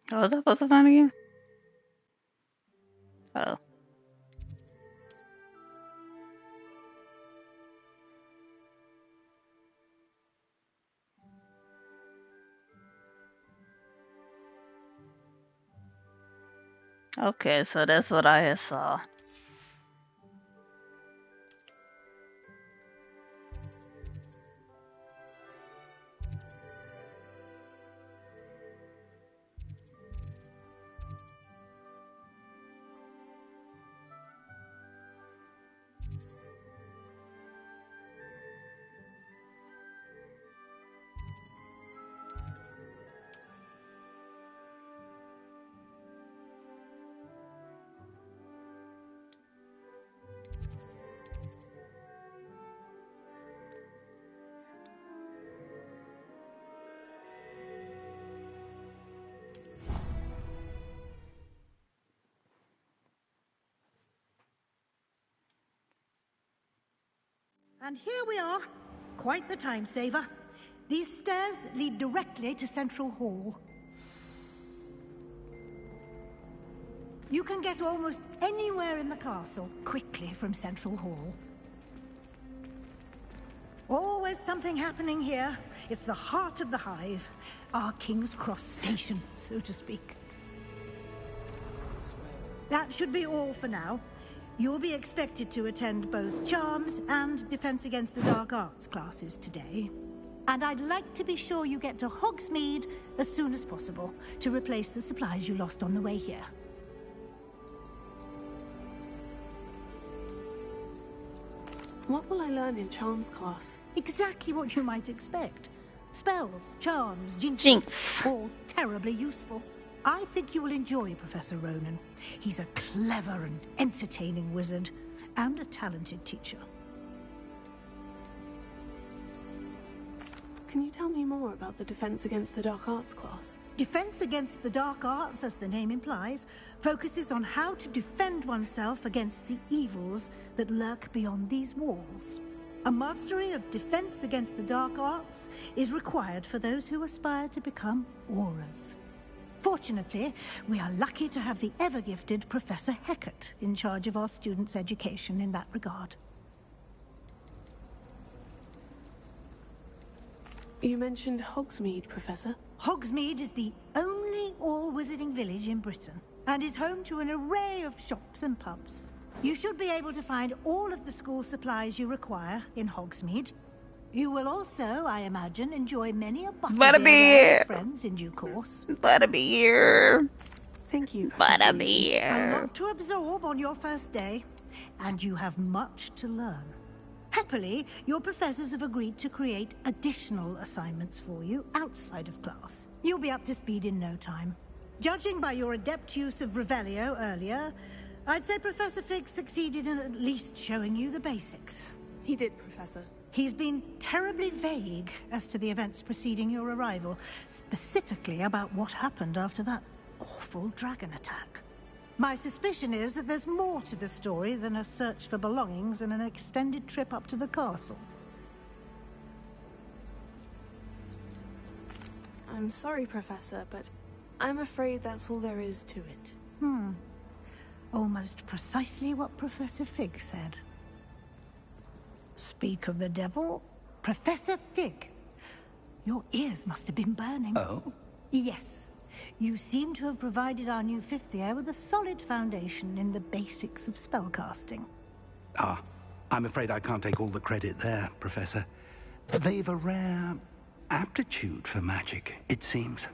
What was I supposed to find again? Oh. Okay, so that's what I had saw. And here we are. Quite the time saver. These stairs lead directly to Central Hall. You can get almost anywhere in the castle quickly from Central Hall. Always something happening here. It's the heart of the hive. Our King's Cross station, so to speak. That should be all for now. You'll be expected to attend both Charms and Defense Against the Dark Arts classes today. And I'd like to be sure you get to Hogsmeade as soon as possible to replace the supplies you lost on the way here. What will I learn in Charms class? Exactly what you might expect. Spells, charms, jinx. All terribly useful. I think you will enjoy Professor Ronan. He's a clever and entertaining wizard, and a talented teacher. Can you tell me more about the Defense Against the Dark Arts class? Defense Against the Dark Arts, as the name implies, focuses on how to defend oneself against the evils that lurk beyond these walls. A mastery of Defense Against the Dark Arts is required for those who aspire to become Aurors. Fortunately, we are lucky to have the ever-gifted Professor Hecat in charge of our students' education in that regard. You mentioned Hogsmeade, Professor. Hogsmeade is the only all-wizarding village in Britain, and is home to an array of shops and pubs. You should be able to find all of the school supplies you require in Hogsmeade. You will also, I imagine, enjoy many a butterbeer with friends in due course. Butterbeer. Thank you, Professor. Butterbeer. A lot to absorb on your first day, and you have much to learn. Happily, your professors have agreed to create additional assignments for you outside of class. You'll be up to speed in no time. Judging by your adept use of Revelio earlier, I'd say Professor Fig succeeded in at least showing you the basics. He did, Professor. He's been terribly vague as to the events preceding your arrival, specifically about what happened after that awful dragon attack. My suspicion is that there's more to the story than a search for belongings and an extended trip up to the castle. I'm sorry, Professor, but I'm afraid that's all there is to it. Almost precisely what Professor Fig said. Speak of the devil, Professor Fig. Your ears must have been burning. Oh? Yes. You seem to have provided our new fifth year with a solid foundation in the basics of spellcasting. Ah, I'm afraid I can't take all the credit there, Professor. They've a rare aptitude for magic, it seems.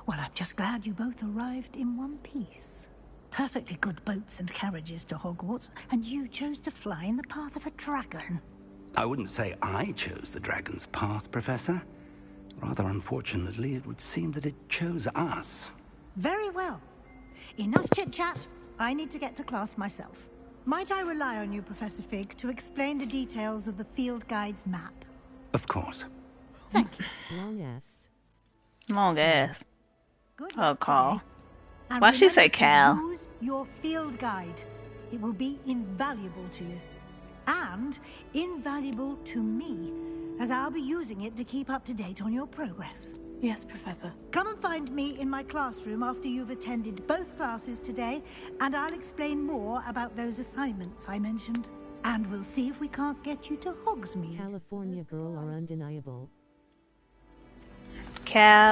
Well, I'm just glad you both arrived in one piece. Perfectly good boats and carriages to Hogwarts, and you chose to fly in the path of a dragon. I wouldn't say I chose the dragon's path, Professor. Rather unfortunately, it would seem that it chose us. Very well. Enough chit-chat. I need to get to class myself. Might I rely on you, Professor Fig, to explain the details of the field guide's map? Of course. Thank you. Long ass. Long ass. Good Oh, luck Carl. today. And Why'd she say remember to Cal? use your field guide. It will be invaluable to you. And invaluable to me, as I'll be using it to keep up to date on your progress. Yes, Professor. Come and find me in my classroom after you've attended both classes today, and I'll explain more about those assignments I mentioned. And we'll see if we can't get you to Hogsmeade. California girl are undeniable.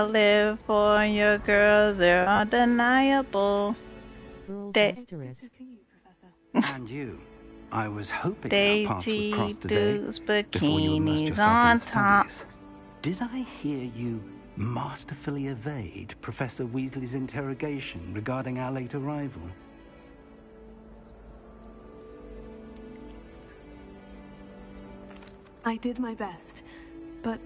California girls, they're undeniable. Girls They- asterisk. And you. I was hoping Daisy our paths would cross today Duke's before you immersed bikinis yourself on in top. studies. Did I hear you masterfully evade Professor Weasley's interrogation regarding our late arrival? I did my best, but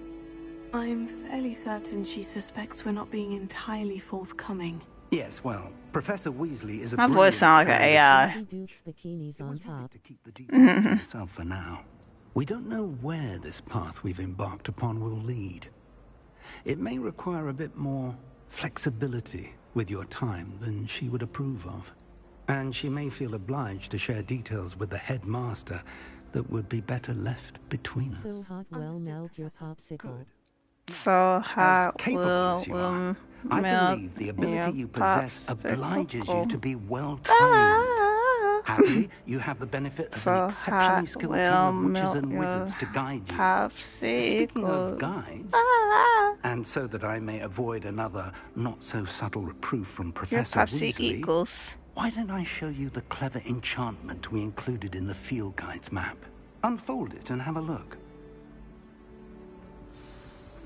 I'm fairly certain she suspects we're not being entirely forthcoming. Yes, well, Professor Weasley is a My voice sounds like an AI. Daisy Duke's bikinis on top. to keep the details to yourself for now. We don't know where this path we've embarked upon will lead. It may require a bit more flexibility with your time than she would approve of. And she may feel obliged to share details with the headmaster that would be better left between us. So hot, well, melt your popsicle. So hot capable will as you are, I melt believe the ability your you possess obliges you popsicle. to be well trained. Happily, you have the benefit of So an exceptionally hot skilled will team of witches melt and your wizards to guide you. Speaking of popsicle. guides, and so that I may avoid another not-so-subtle reproof from Your Professor Weasley, popsicles. why don't I show you the clever enchantment we included in the field guide's map? Unfold it and have a look.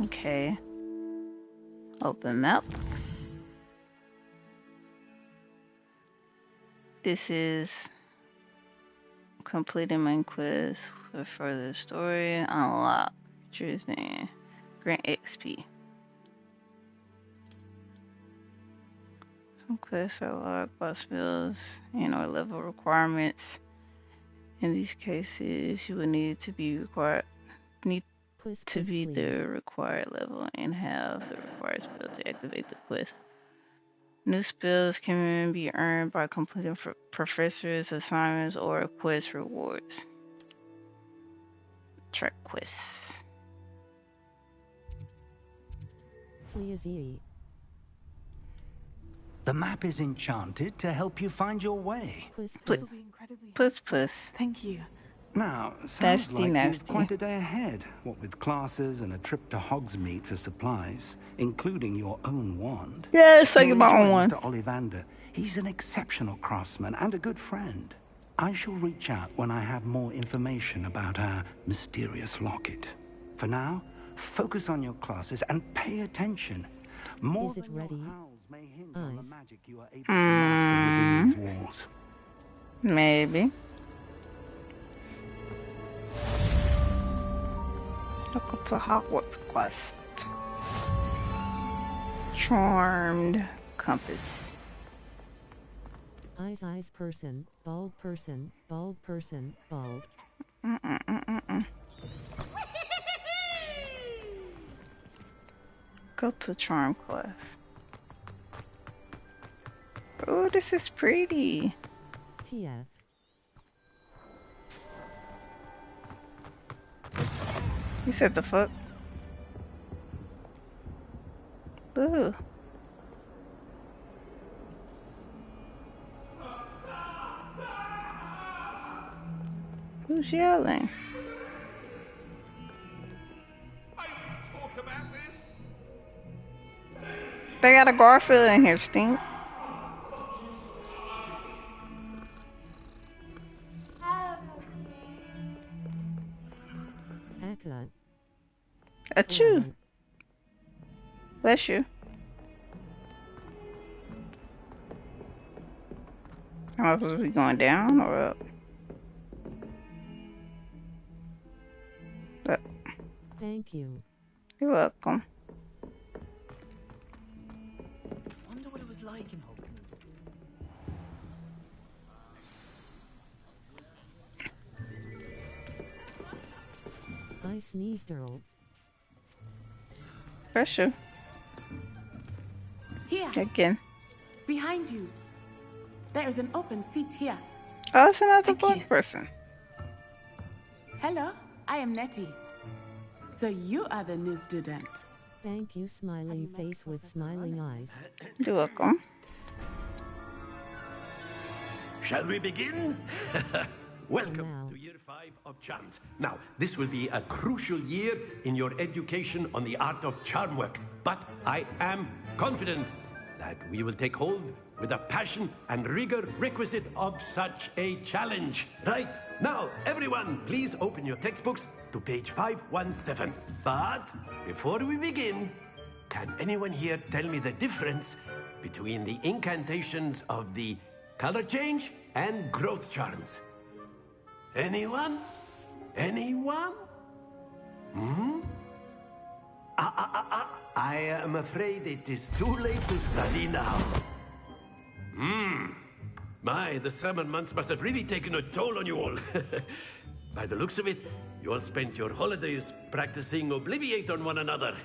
Okay. Open up. This is completing my quiz for further story. Unlock. Choose name. Grant XP. Some quests are locked by spells and or level requirements. In these cases, you will need to be the required level and have the required spell to activate the quest. New spells can be earned by completing professors' assignments or quest rewards. Track quests. Please eat. The map is enchanted to help you find your way. Puss. Thank you. Now, sounds Nasty. like you've quite a day ahead, what with classes and a trip to Hogsmeade for supplies, including your own wand. Yes, I You'll get my own enjoy one. Mr. Ollivander. He's an exceptional craftsman and a good friend. I shall reach out when I have more information about our mysterious locket. For now, focus on your classes and pay attention. More Is it than ready? your howls may hinder on the magic you are able to master within these walls. Maybe. Welcome to Hogwarts quest. Charmed compass. Eyes person, bald person, bald person, bald. Go to charm quest. Oh, this is pretty. TF. You said the fuck? Ooh. Who's yelling? They got a Garfield in here, Stink. Achoo. Bless you. Am I supposed to be going down or up? Up. Thank you. You're welcome. Wonder what it was like in Hogwarts. I sneezed, Earl. Bless you. Here. Again. Behind you. There is an open seat here. Oh, it's another black person. Hello, I am Nettie. So you are the new student. Thank you, smiling face with smiling eyes. You're welcome. Shall we begin? Welcome to Year 5 of Charms. Now, this will be a crucial year in your education on the art of charm work. But I am confident that we will take hold with the passion and rigor requisite of such a challenge. Right, now, everyone, please open your textbooks to page 517. But before we begin, can anyone here tell me the difference between the incantations of the color change and growth charms? Anyone? Anyone? Hmm? I am afraid it is too late to study now. My, the summer months must have really taken a toll on you all. By the looks of it, you all spent your holidays practicing Obliviate on one another.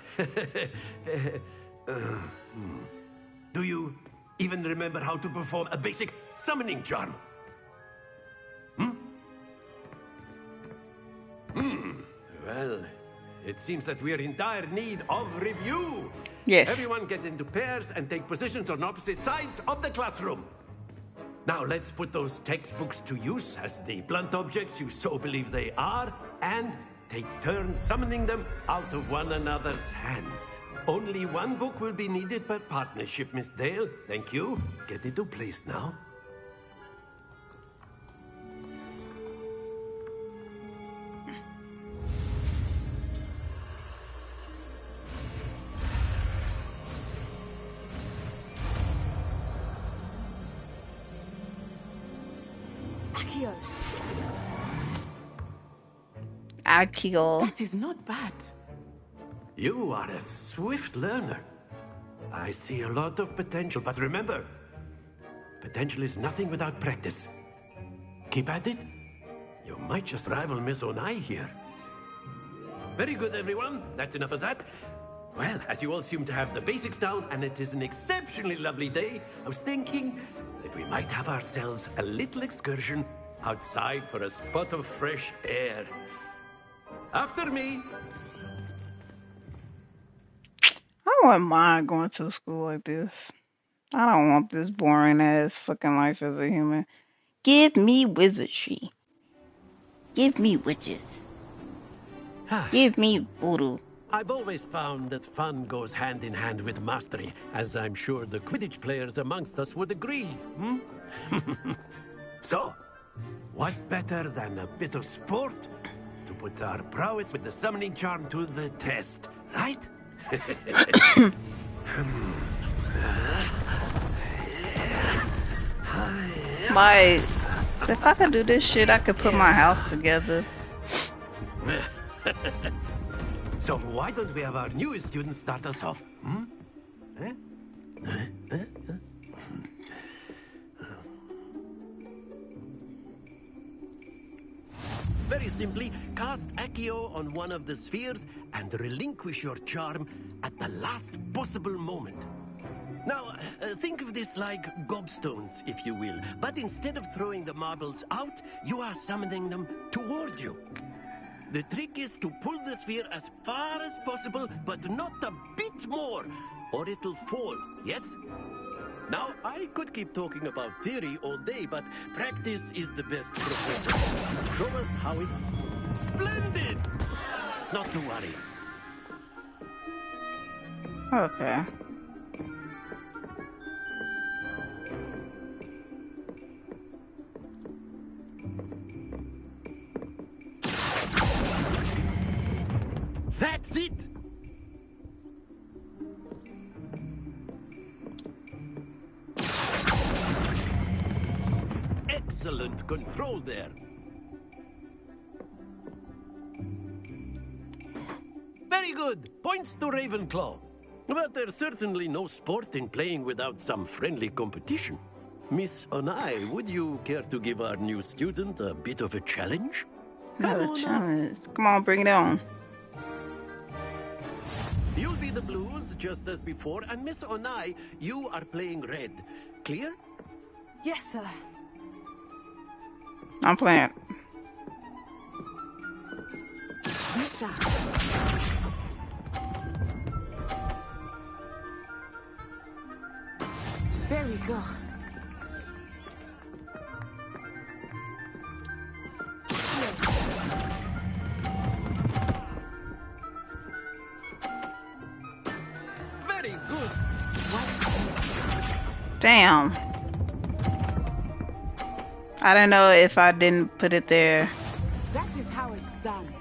Do you even remember how to perform a basic summoning charm? Well, it seems that we are in dire need of review. Yes. Everyone get into pairs and take positions on opposite sides of the classroom. Now let's put those textbooks to use as the blunt objects you so believe they are, and take turns summoning them out of one another's hands. Only one book will be needed per partnership, Miss Dale. Thank you. Get into place now. Akio. That is not bad. You are a swift learner. I see a lot of potential, but remember, potential is nothing without practice. Keep at it. You might just rival Miss Onai here. Very good, everyone. That's enough of that. Well, as you all seem to have the basics down, and it is an exceptionally lovely day, I was thinking that we might have ourselves a little excursion outside for a spot of fresh air. After me. I wouldn't mind going to a school like this. I don't want this boring ass fucking life as a human. Give me wizardry. Give me witches. Give me voodoo. I've always found that fun goes hand in hand with mastery, as I'm sure the Quidditch players amongst us would agree. So, what better than a bit of sport to put our prowess with the summoning charm to the test, right? Like, if I could do this shit, I could put my house together. So why don't we have our newest student start us off? Very simply, cast Accio on one of the spheres and relinquish your charm at the last possible moment. Now, think of this like gobstones, if you will. But instead of throwing the marbles out, you are summoning them toward you. The trick is to pull the sphere as far as possible, but not a bit more, or it'll fall, yes? Now, I could keep talking about theory all day, but practice is the best professor. Show us how it's splendid! Not to worry. Okay. That's it! Excellent control there. Very good. Points to Ravenclaw. But there's certainly no sport in playing without some friendly competition. Miss Onai, would you care to give our new student a bit of a challenge? Challenge. Come on, bring it on. You'll be the blues, just as before, and Miss Onai, you are playing red. Clear? Yes, sir. I'm playing. Yes, sir. There we go. Very good. Damn. I don't know if I didn't put it there. That is how it's done.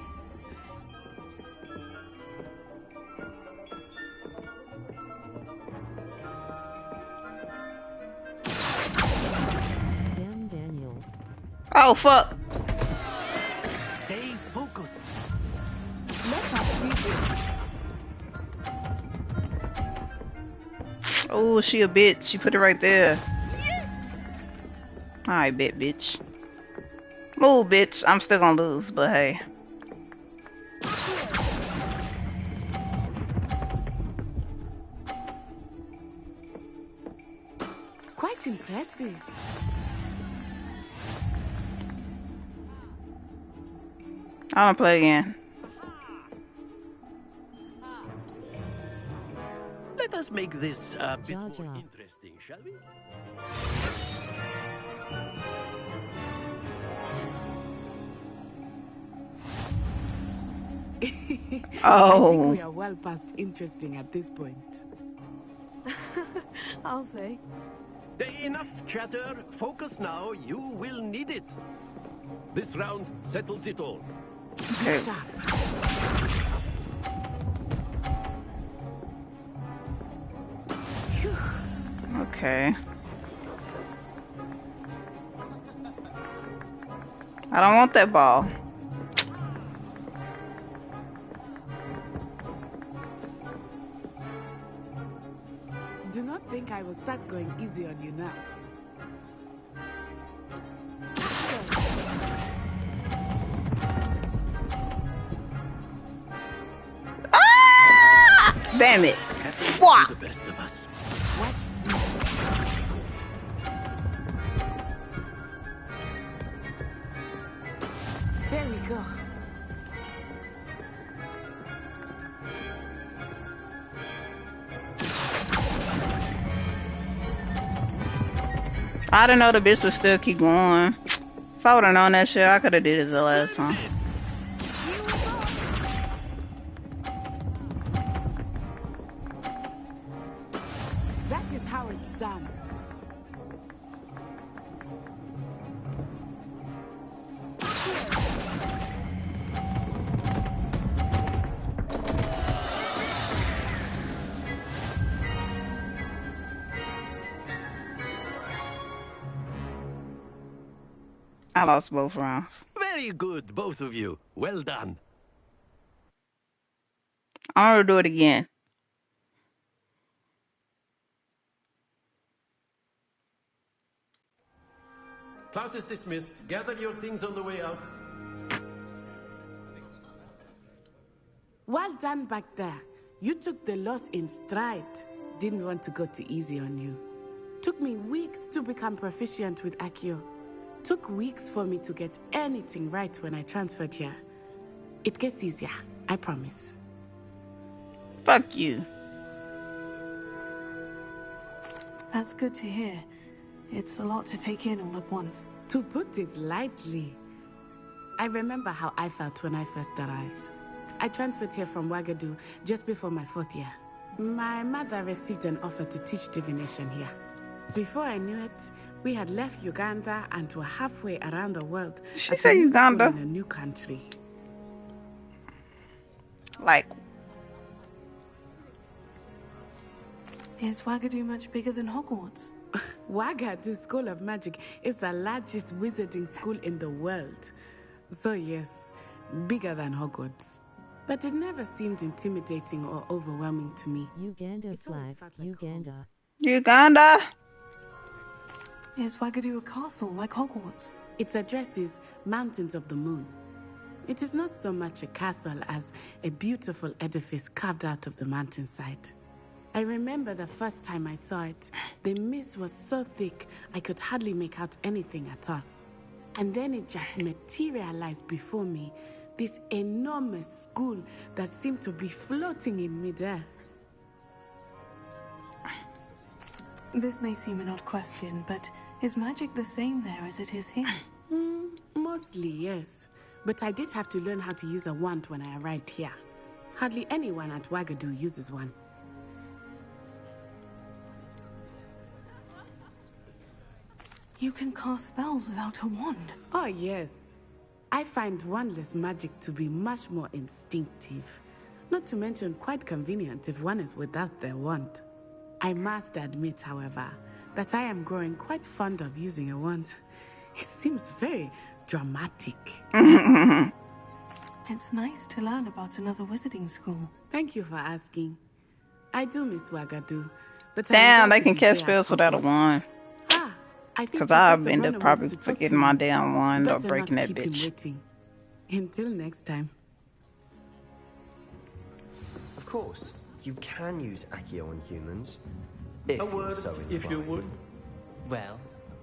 Damn Daniel. Oh fuck. Stay focused. Let us see this. Oh, she a bitch. She put it right there. I bet, bitch. Move, bitch. I'm still gonna lose, but hey. Quite impressive. I wanna play again. Let us make this a bit more interesting, shall we? I think we are well past interesting at this point. I'll say. Enough chatter. Focus now. You will need it. This round settles it all. Okay. Okay. I don't want that ball. Do not think I will start going easy on you now. Ah! Damn it. What? The best of us. Watch this. There we go. I didn't know the bitch would still keep going. If I would have known that shit, I could have did it the last time. That is how it's done. I lost both rounds. Very good, both of you. Well done. I'm gonna do it again. Class is dismissed. Gather your things on the way out. Well done back there. You took the loss in stride. didn't want to go too easy on you. Took me weeks to become proficient with Accio. Took weeks for me to get anything right when I transferred here. It gets easier, I promise. Fuck you. That's good to hear. It's a lot to take in all at once. To put it lightly, I remember how I felt when I first arrived. I transferred here from Wagadu just before my 4th year. My mother received an offer to teach divination here. Before I knew it, we had left Uganda and were halfway around the world. She said Uganda. In a new country. Like, is Wagadu much bigger than Hogwarts? Wagadu School of Magic is the largest wizarding school in the world. So yes, bigger than Hogwarts. But it never seemed intimidating or overwhelming to me. Uganda flag, Uganda. Uganda? Is Wagadu a castle like Hogwarts? Its address is Mountains of the Moon. It is not so much a castle as a beautiful edifice carved out of the mountainside. I remember the first time I saw it, the mist was so thick I could hardly make out anything at all. And then it just materialized before me, this enormous school that seemed to be floating in midair. This may seem an odd question, but is magic the same there as it is here? Mostly, yes. But I did have to learn how to use a wand when I arrived here. Hardly anyone at Wagadu uses one. You can cast spells without a wand? Oh, yes. I find wandless magic to be much more instinctive. Not to mention quite convenient if one is without their wand. I must admit, however, that I am growing quite fond of using a wand. It seems very dramatic. It's nice to learn about another wizarding school. Thank you for asking. I do miss Wagadu, but damn, they can cast spells without a wand. Because I've ended up probably forgetting my damn wand or breaking that bitch. Until next time. Of course, you can use Accio on humans. If A word, so if you would. Well,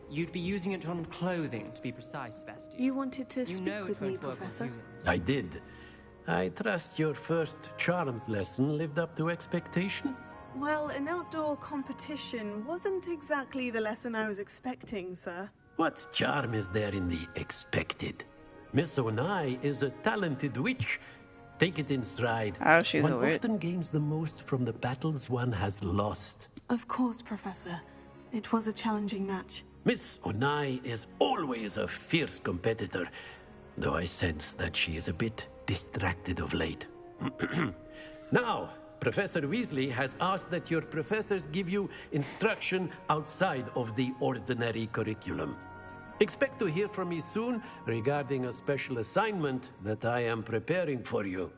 you'd be using it on clothing, to be precise, Sebastian. You wanted to speak know with it me, won't work on Professor? humans. I did. I trust your first charms lesson lived up to expectation? Well, an outdoor competition wasn't exactly the lesson I was expecting, sir. What charm is there in the expected? Miss Onai is a talented witch. Take it in stride. Oh, she's one a witch. often gains the most from the battles one has lost. Of course, Professor. It was a challenging match. Miss Onai is always a fierce competitor, though I sense that she is a bit distracted of late. Now, Professor Weasley has asked that your professors give you instruction outside of the ordinary curriculum. Expect to hear from me soon regarding a special assignment that I am preparing for you.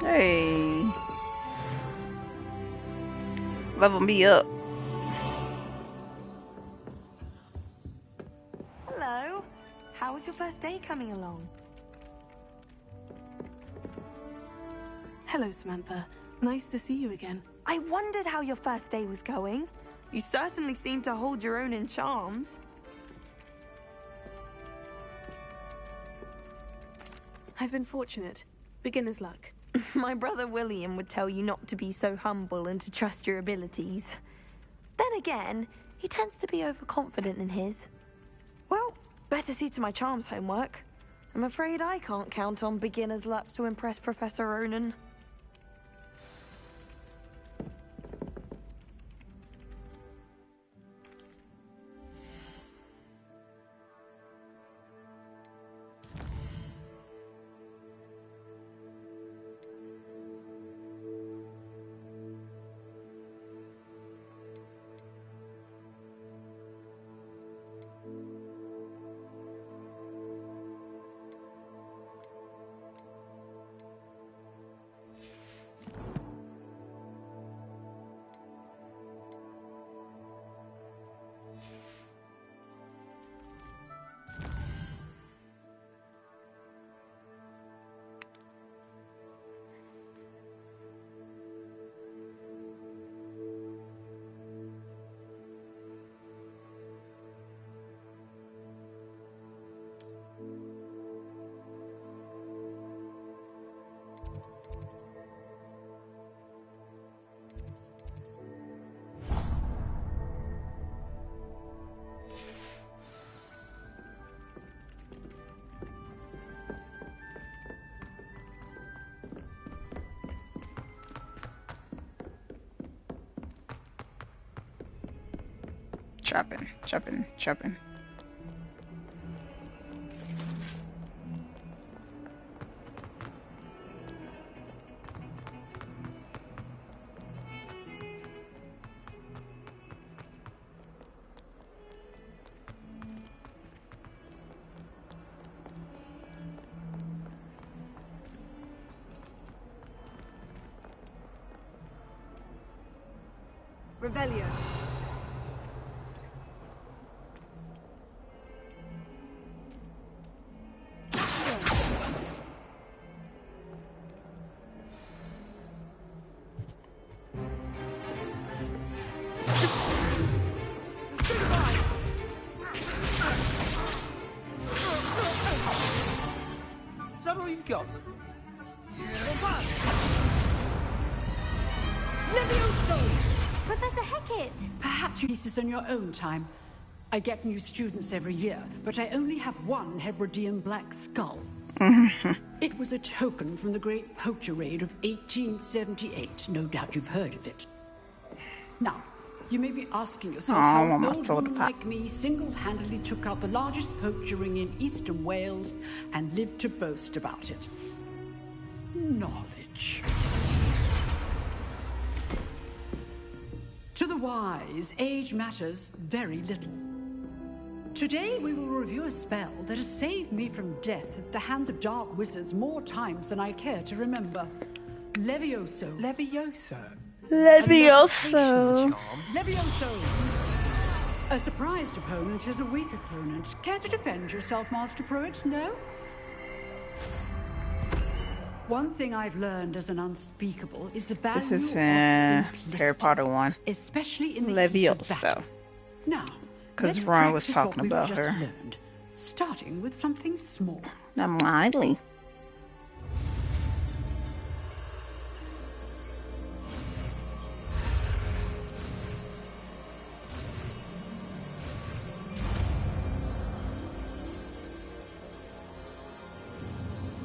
Hey. Level me up. Hello. How was your first day coming along? Hello, Samantha. Nice to see you again. I wondered how your first day was going. You certainly seem to hold your own in charms. I've been fortunate. Beginner's luck. My brother William would tell you not to be so humble and to trust your abilities. Then again, he tends to be overconfident in his. Well, better see to my charms homework. I'm afraid I can't count on beginner's luck to impress Professor Ronan. chopping. Revelio. Is that all you've got? Levioso! Professor Hecat! Perhaps you pieces on your own time. I get new students every year, but I only have one Hebridean black skull. It was a token from the Great Poacher Raid of 1878. No doubt you've heard of it. Now, you may be asking yourself how an old woman like me single-handedly took out the largest poacher ring in eastern Wales and lived to boast about it. Knowledge. To the wise, age matters very little. Today we will review a spell that has saved me from death at the hands of dark wizards more times than I care to remember. Levioso. Levioso? Levioso. Levioso. A surprised opponent is a weak opponent. Care to defend yourself, Master Pruitt? No? One thing I've learned as an unspeakable is the value This is of simplicity, Harry Potter 1. especially in the heat of battle. Now, because let's Ron was practice talking what we've about just her. learned, starting with something small. Not mildly.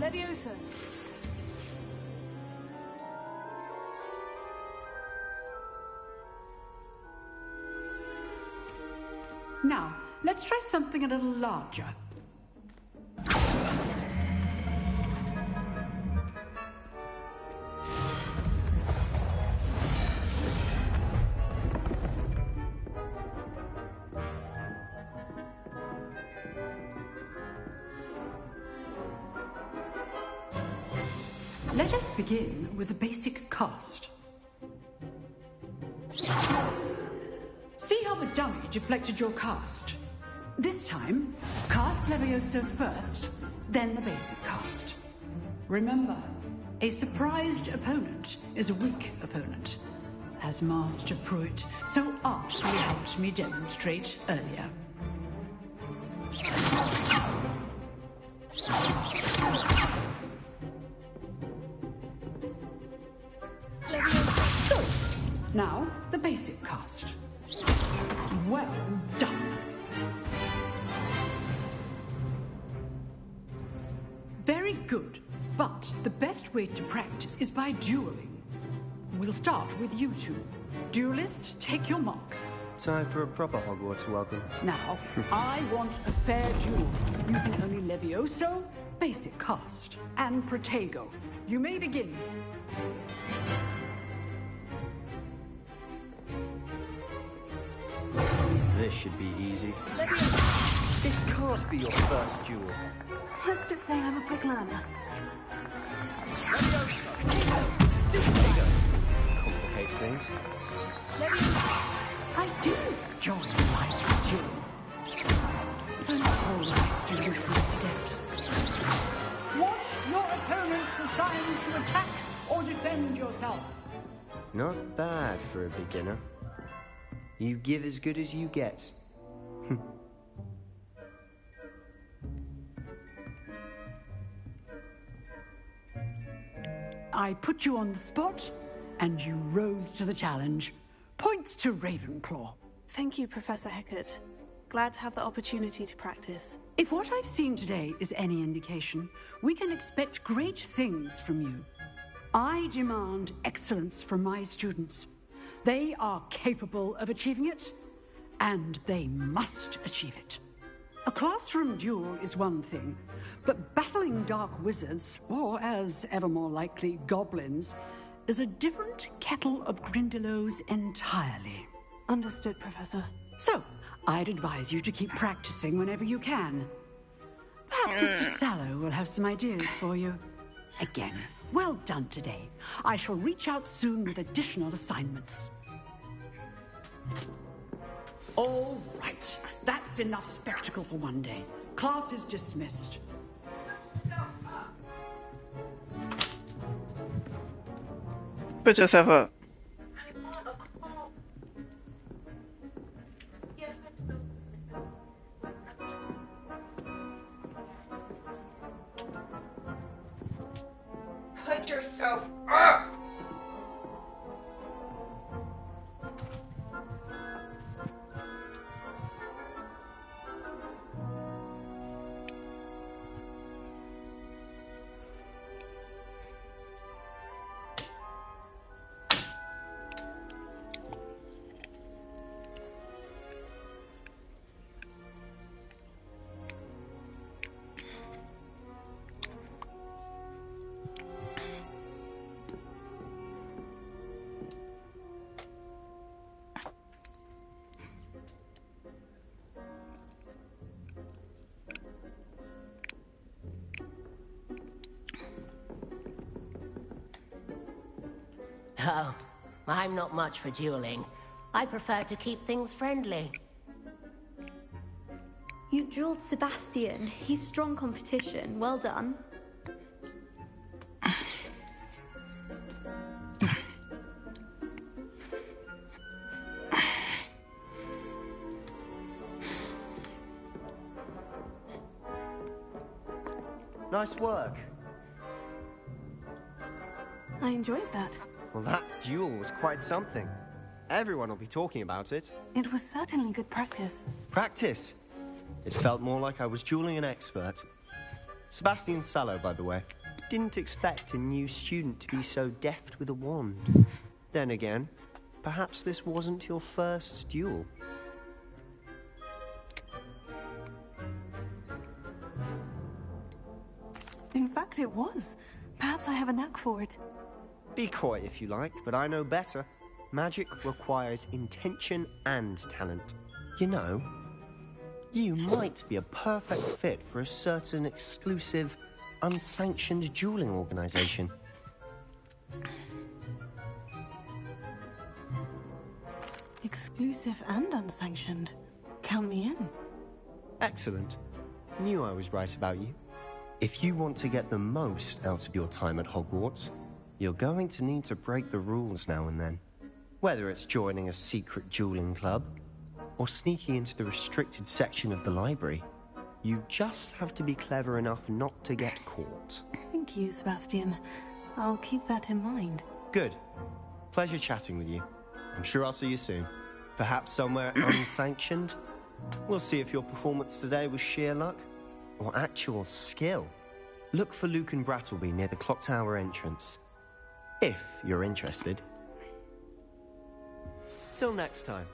Levioso. Now, let's try something a little larger. Let us begin with the basic cast. See how the dummy deflected your cast? This time, cast Levioso first, then the basic cast. Remember, a surprised opponent is a weak opponent, as Master Pruitt so artfully helped me demonstrate earlier. Good. Now, the basic cast. Well done. Very good, but the best way to practice is by dueling. We'll start with you two. Duelists, take your marks. Time for a proper Hogwarts welcome. Now, I want a fair duel, using only Levioso, basic cast, and Protego. You may begin. This should be easy. This can't be your first duel. Let's just say I'm a quick learner. Complicates things. I do enjoy my duel. If only all right to use this adept. Watch your opponent's design to attack or defend yourself. Not bad for a beginner. You give as good as you get. I put you on the spot, and you rose to the challenge. Points to Ravenclaw. Thank you, Professor Hecat. Glad to have the opportunity to practice. If what I've seen today is any indication, we can expect great things from you. I demand excellence from my students. They are capable of achieving it, and they must achieve it. A classroom duel is one thing, but battling dark wizards, or as ever more likely, goblins, is a different kettle of Grindylows entirely. Understood, Professor. So, I'd advise you to keep practicing whenever you can. Perhaps Mr. Sallow will have some ideas for you. Again, well done today. I shall reach out soon with additional assignments. All right. That's enough spectacle for one day. Class is dismissed. Put yourself up. Put yourself up! Oh, I'm not much for dueling. I prefer to keep things friendly. You dueled Sebastian. He's strong competition. Well done. Nice work. I enjoyed that. Well, that duel was quite something. Everyone will be talking about it. It was certainly good practice. Practice? It felt more like I was dueling an expert. Sebastian Sallow, by the way. Didn't expect a new student to be so deft with a wand. Then again, perhaps this wasn't your first duel. In fact, it was. Perhaps I have a knack for it. Be coy if you like, but I know better. Magic requires intention and talent. You know, you might be a perfect fit for a certain exclusive, unsanctioned dueling organization. Exclusive and unsanctioned. Count me in. Excellent. Knew I was right about you. If you want to get the most out of your time at Hogwarts, you're going to need to break the rules now and then. Whether it's joining a secret dueling club, or sneaking into the restricted section of the library, you just have to be clever enough not to get caught. Thank you, Sebastian. I'll keep that in mind. Good. Pleasure chatting with you. I'm sure I'll see you soon. Perhaps somewhere unsanctioned? We'll see if your performance today was sheer luck, or actual skill. Look for Luke and Brattleby near the clock tower entrance. If you're interested. Till next time.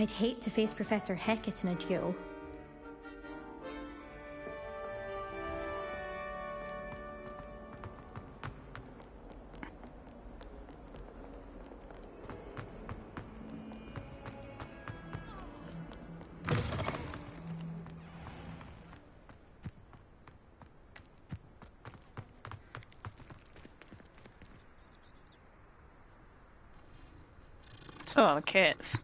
I'd hate to face Professor Hecat in a duel. It's a lot of cats.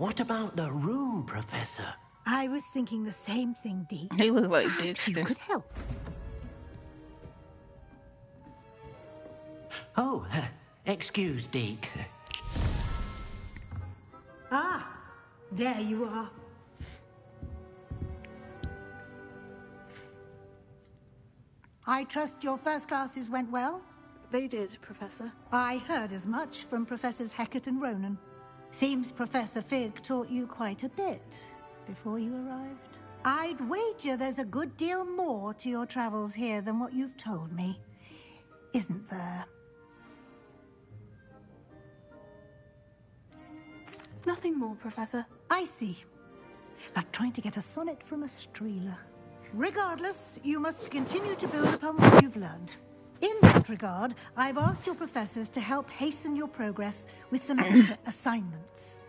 What about the room, Professor? I was thinking the same thing, Dee. He looks like Perhaps Dexter. you could help. Oh, excuse, Deke. Ah, there you are. I trust your first classes went well? They did, Professor. I heard as much from Professors Hecat and Ronan. Seems Professor Fig taught you quite a bit before you arrived. I'd wager there's a good deal more to your travels here than what you've told me. Isn't there? Nothing more, Professor. I see. Like trying to get a sonnet from a streeler. Regardless, you must continue to build upon what you've learned. In that regard, I've asked your professors to help hasten your progress with some extra assignments.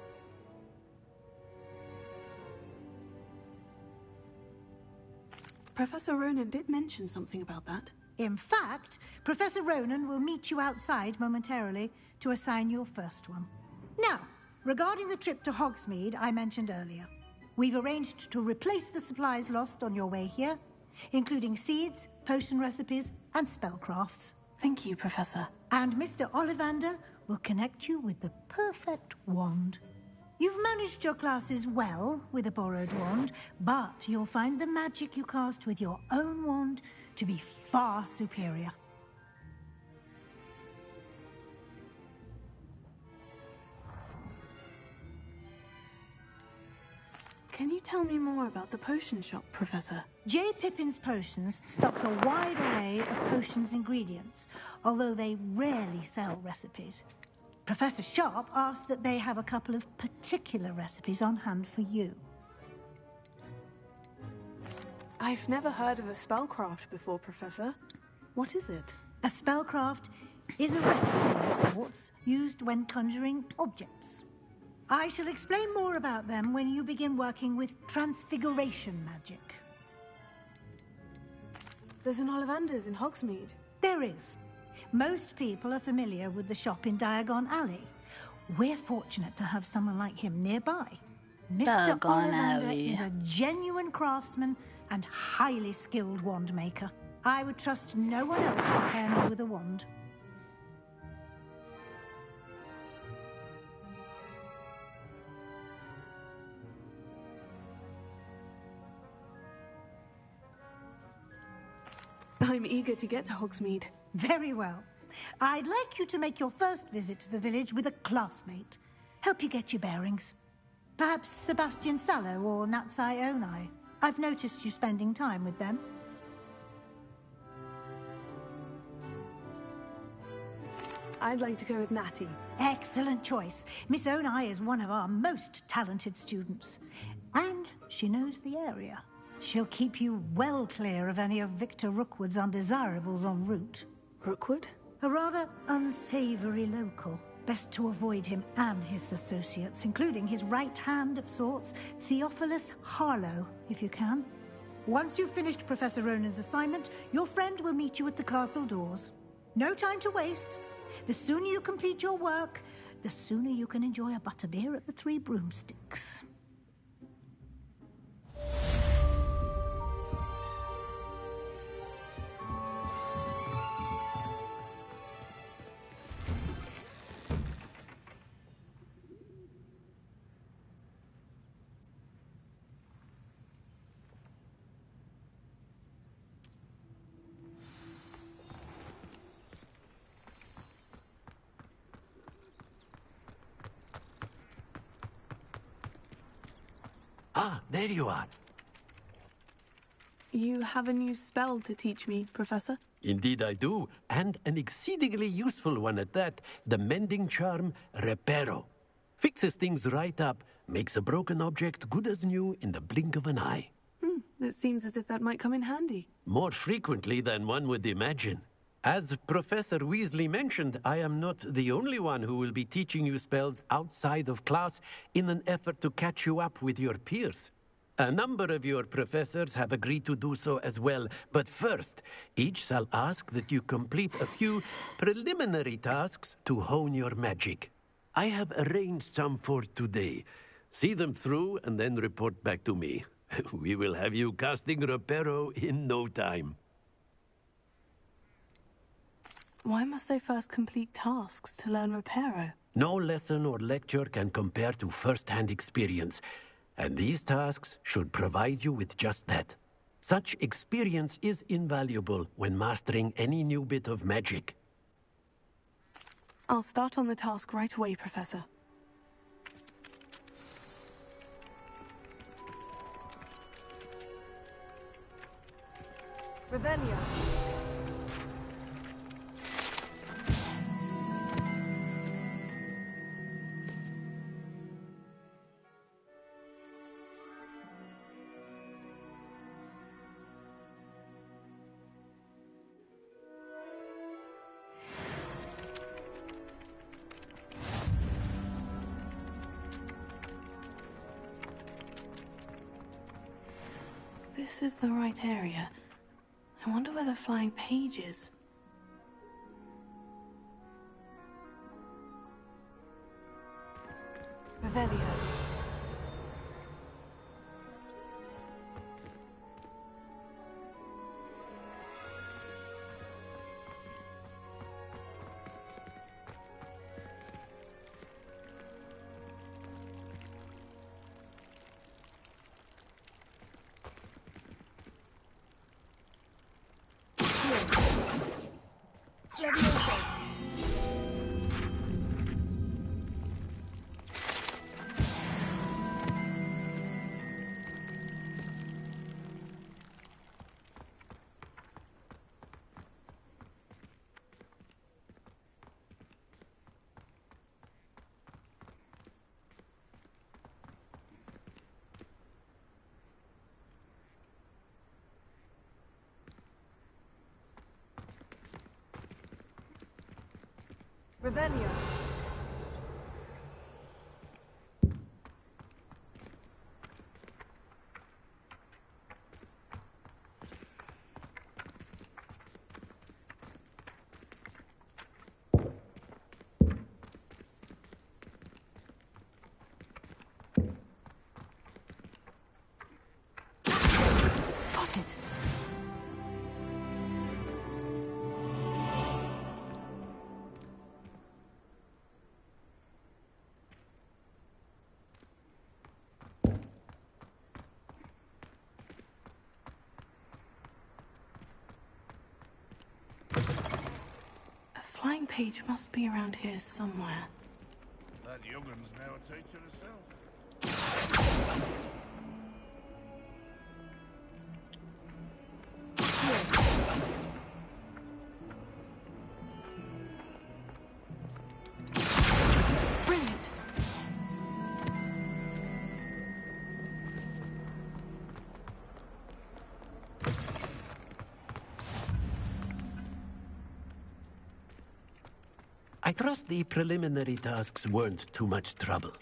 Professor Ronan did mention something about that. In fact, Professor Ronan will meet you outside momentarily to assign your first one. Now, regarding the trip to Hogsmeade I mentioned earlier, we've arranged to replace the supplies lost on your way here, including seeds, potion recipes, and spellcrafts. Thank you, Professor. And Mr. Ollivander will connect you with the perfect wand. You've managed your classes well with a borrowed wand, but you'll find the magic you cast with your own wand to be far superior. Can you tell me more about the potion shop, Professor? J. Pippin's Potions stocks a wide array of potions ingredients, although they rarely sell recipes. Professor Sharp asked that they have a couple of particular recipes on hand for you. I've never heard of a spellcraft before, Professor. What is it? A spellcraft is a recipe of sorts used when conjuring objects. I shall explain more about them when you begin working with transfiguration magic. There's an Ollivander's in Hogsmeade. There is. Most people are familiar with the shop in Diagon Alley. We're fortunate to have someone like him nearby. Mr. Diagon Ollivander Alley. is a genuine craftsman and highly skilled wand maker. I would trust no one else to pair me with a wand. I'm eager to get to Hogsmeade. Very well. I'd like you to make your first visit to the village with a classmate. Help you get your bearings. Perhaps Sebastian Sallow or Natsai Onai. I've noticed you spending time with them. I'd like to go with Natty. Excellent choice. Miss Onai is one of our most talented students. And she knows the area. She'll keep you well clear of any of Victor Rookwood's undesirables en route. Rookwood? A rather unsavory local. Best to avoid him and his associates, including his right hand of sorts, Theophilus Harlow, if you can. Once you've finished Professor Ronan's assignment, your friend will meet you at the castle doors. No time to waste. The sooner you complete your work, the sooner you can enjoy a butterbeer at the Three Broomsticks. Ah, there you are. You have a new spell to teach me, Professor? Indeed I do, and an exceedingly useful one at that. The mending charm, Reparo. Fixes things right up, makes a broken object good as new in the blink of an eye. It seems as if that might come in handy. More frequently than one would imagine. As Professor Weasley mentioned, I am not the only one who will be teaching you spells outside of class in an effort to catch you up with your peers. A number of your professors have agreed to do so as well, but first, each shall ask that you complete a few preliminary tasks to hone your magic. I have arranged some for today. See them through and then report back to me. We will have you casting Reparo in no time. Why must I first complete tasks to learn Reparo? No lesson or lecture can compare to first-hand experience, and these tasks should provide you with just that. Such experience is invaluable when mastering any new bit of magic. I'll start on the task right away, Professor. Revelio. This is the right area. I wonder where the flying page is. Revelio. Revelio. Got it. Flying page must be around here somewhere. That youngun's now a teacher herself. Brilliant. I trust the preliminary tasks weren't too much trouble.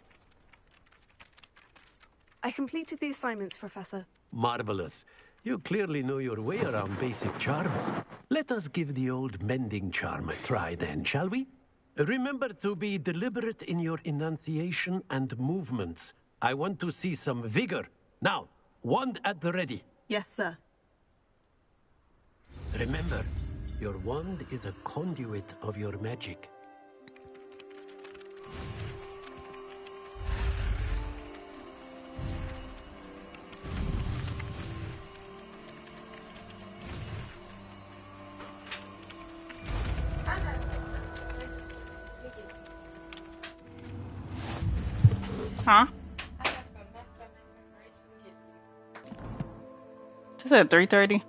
I completed the assignments, Professor. Marvelous. You clearly know your way around basic charms. Let us give the old mending charm a try then, shall we? Remember to be deliberate in your enunciation and movements. I want to see some vigor. Now, wand at the ready. Yes, sir. Remember, your wand is a conduit of your magic. Huh? said 3:30.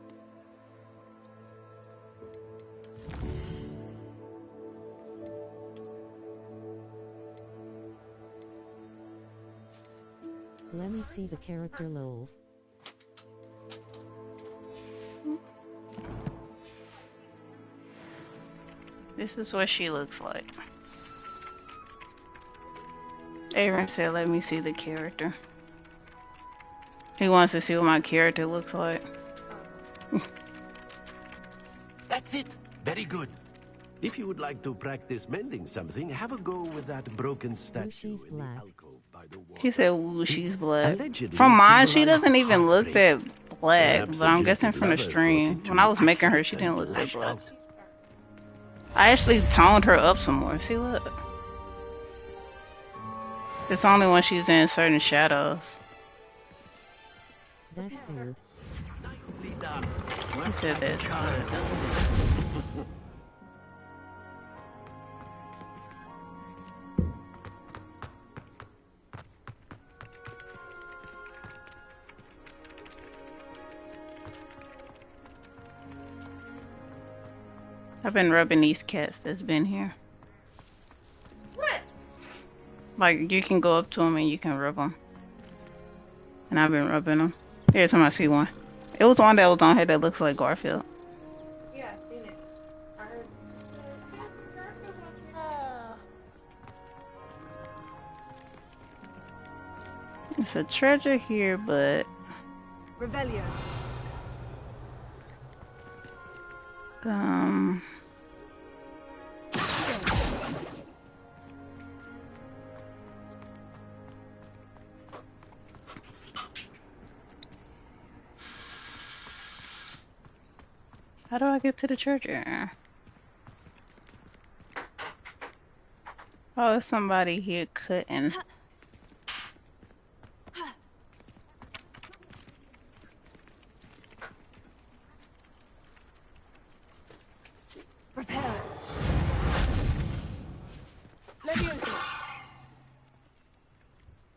Let me see the character lol. This is what she looks like. Aaron said, let me see the character. He wants to see what my character looks like. That's it. Very good. If you would like to practice mending something, have a go with that broken statue in the alcove by the wall. He said, ooh, she's black. Allegedly From mine, she symbolized doesn't even look heartbreak. that black, Perhaps but I'm a guessing jilted from the lover stream. thought it When I too was making her, she accurate didn't and look that lashed black. out. I actually toned her up some more. See, look. It's only when she's in certain shadows. That's good. Nicely done. He Works said like a that's charm, good. doesn't it? I've been rubbing these cats that's been here. What? Like, you can go up to them and you can rub them. And I've been rubbing them. Every time I see one. It was one that was on here that looks like Garfield. Yeah, I've seen it. I heard. It's a treasure here, but... Revelio. How do I get to the treasure? Oh, there's somebody here cutting. Repair. Leviosa.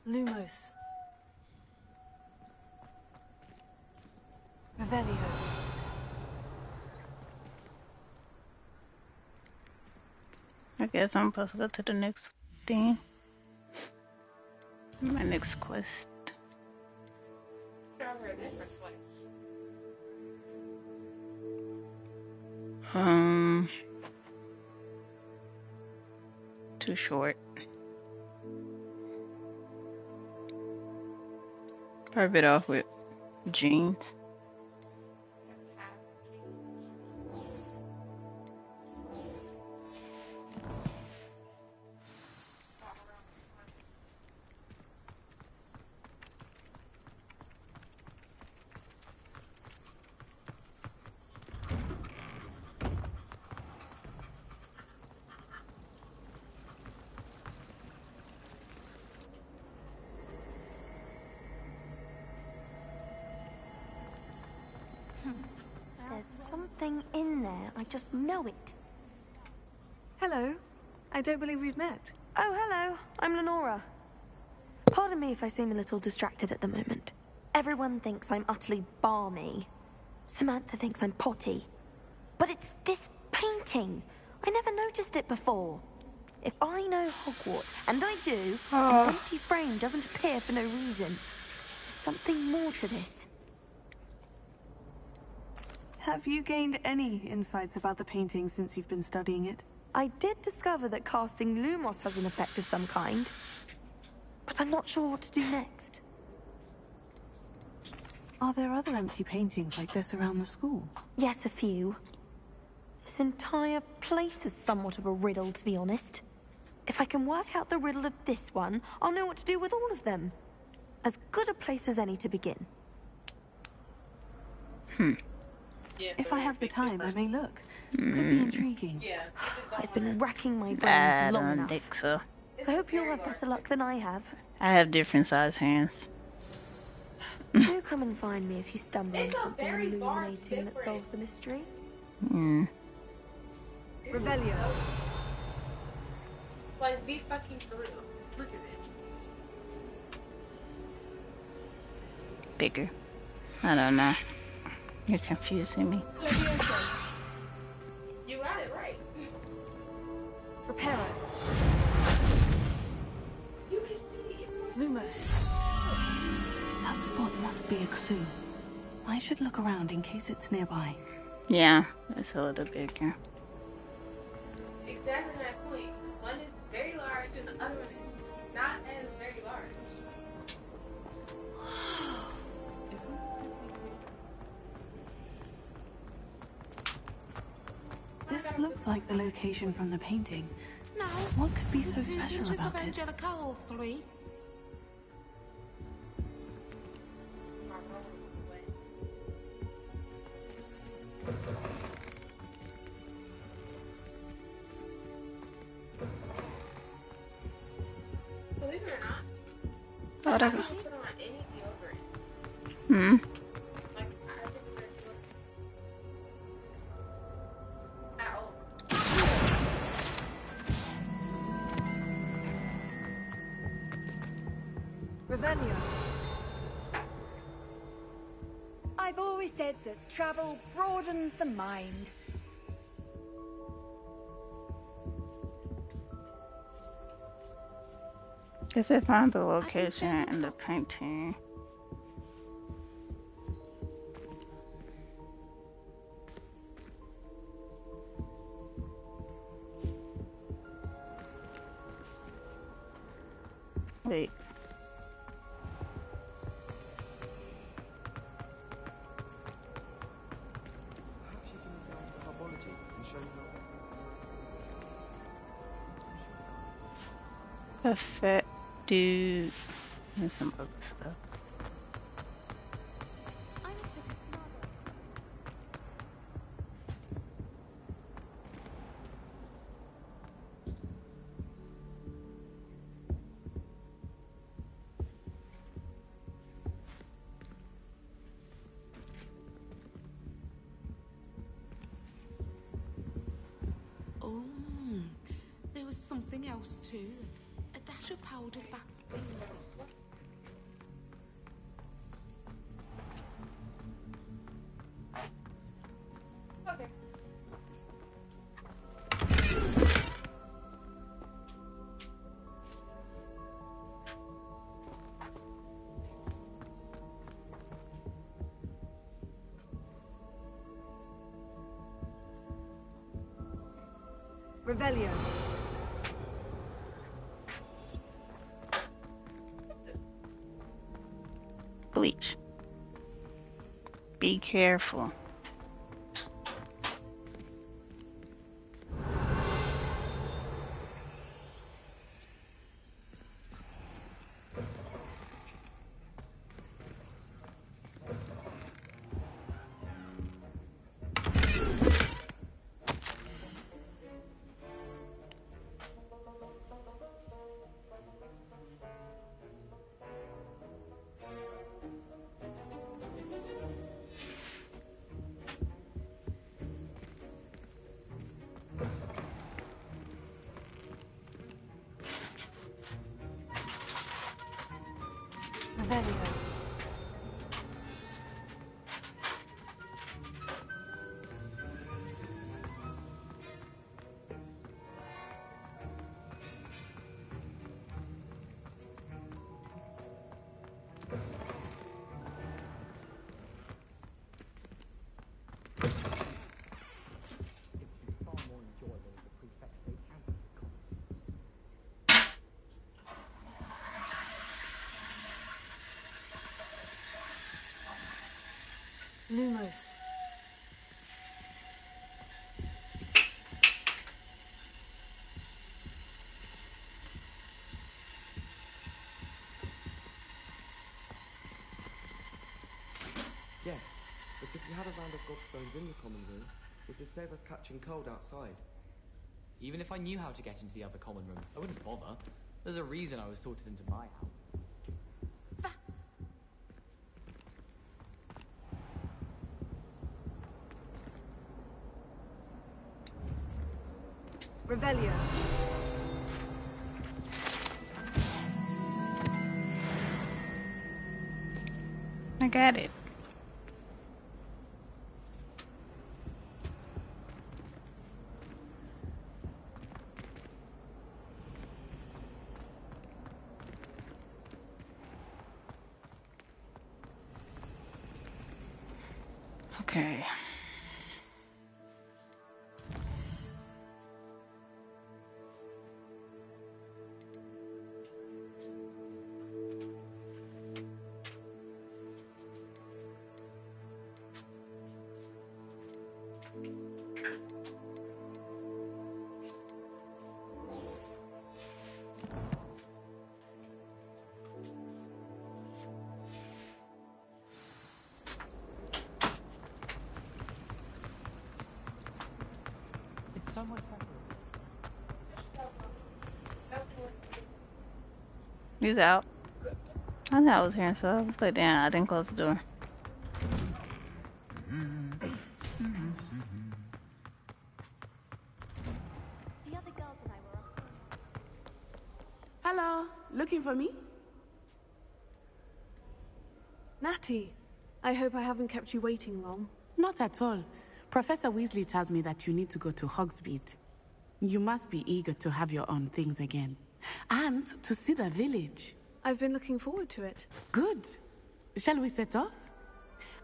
Lumos. Revelio. I guess I'm supposed to go to the next thing. My next quest. Too short. Carve it off with jeans. There's something in there. I just know it. Hello. I don't believe we've met. Oh, hello. I'm Lenora. Pardon me if I seem a little distracted at the moment. Everyone thinks I'm utterly balmy. Samantha thinks I'm potty. But it's this painting. I never noticed it before. If I know Hogwarts, and I do, an empty frame doesn't appear for no reason. There's something more to this. Have you gained any insights about the painting since you've been studying it? I did discover that casting Lumos has an effect of some kind. But I'm not sure what to do next. Are there other empty paintings like this around the school? Yes, a few. This entire place is somewhat of a riddle, to be honest. If I can work out the riddle of this one, I'll know what to do with all of them. As good a place as any to begin. If I have the time, I may look. Could be intriguing. I've been racking my I brains long don't enough. think so. I hope you'll have better luck than I have. I have different size hands. Do come and find me if you stumble on something illuminating that solves the mystery. Revelio. Like, be fucking for real. Look at it. Bigger. I don't know. You're confusing me. You got it right. Reparo. You can see it. Lumos. That spot must be a clue. I should look around in case it's nearby. Yeah, it's a little bigger. Exactly that point. One is very large and the other one is not as very large. This looks like the location from the painting. No. What could be so special about it? Angelica or 3? Believe it or not, Whatever. I don't put on any deodorant. Hmm. Like, I don't put on deodorant at all. Revelio. I've always said that travel broadens the mind. Guess I found the location in the painting. Wait. Perhaps you can advance the herbology and show me how. Perfect. Do some other stuff. Oh, there was something else too. A dash of powdered bat speed. Okay. Revelio. Bleach. Be careful. Revelio. Lumos. Yes, but if you had a round of gobstones in the common room, would just save us catching cold outside. Even if I knew how to get into the other common rooms, I wouldn't bother. There's a reason I was sorted into my house. Revelio. I got it. Okay. It's so much better. He's out. I thought I was hearing stuff. I was like, damn, I didn't close the door. Hello, looking for me? Natty, I hope I haven't kept you waiting long. Not at all. Professor Weasley tells me that you need to go to Hogsmeade. You must be eager to have your own things again. And to see the village. I've been looking forward to it. Good. Shall we set off?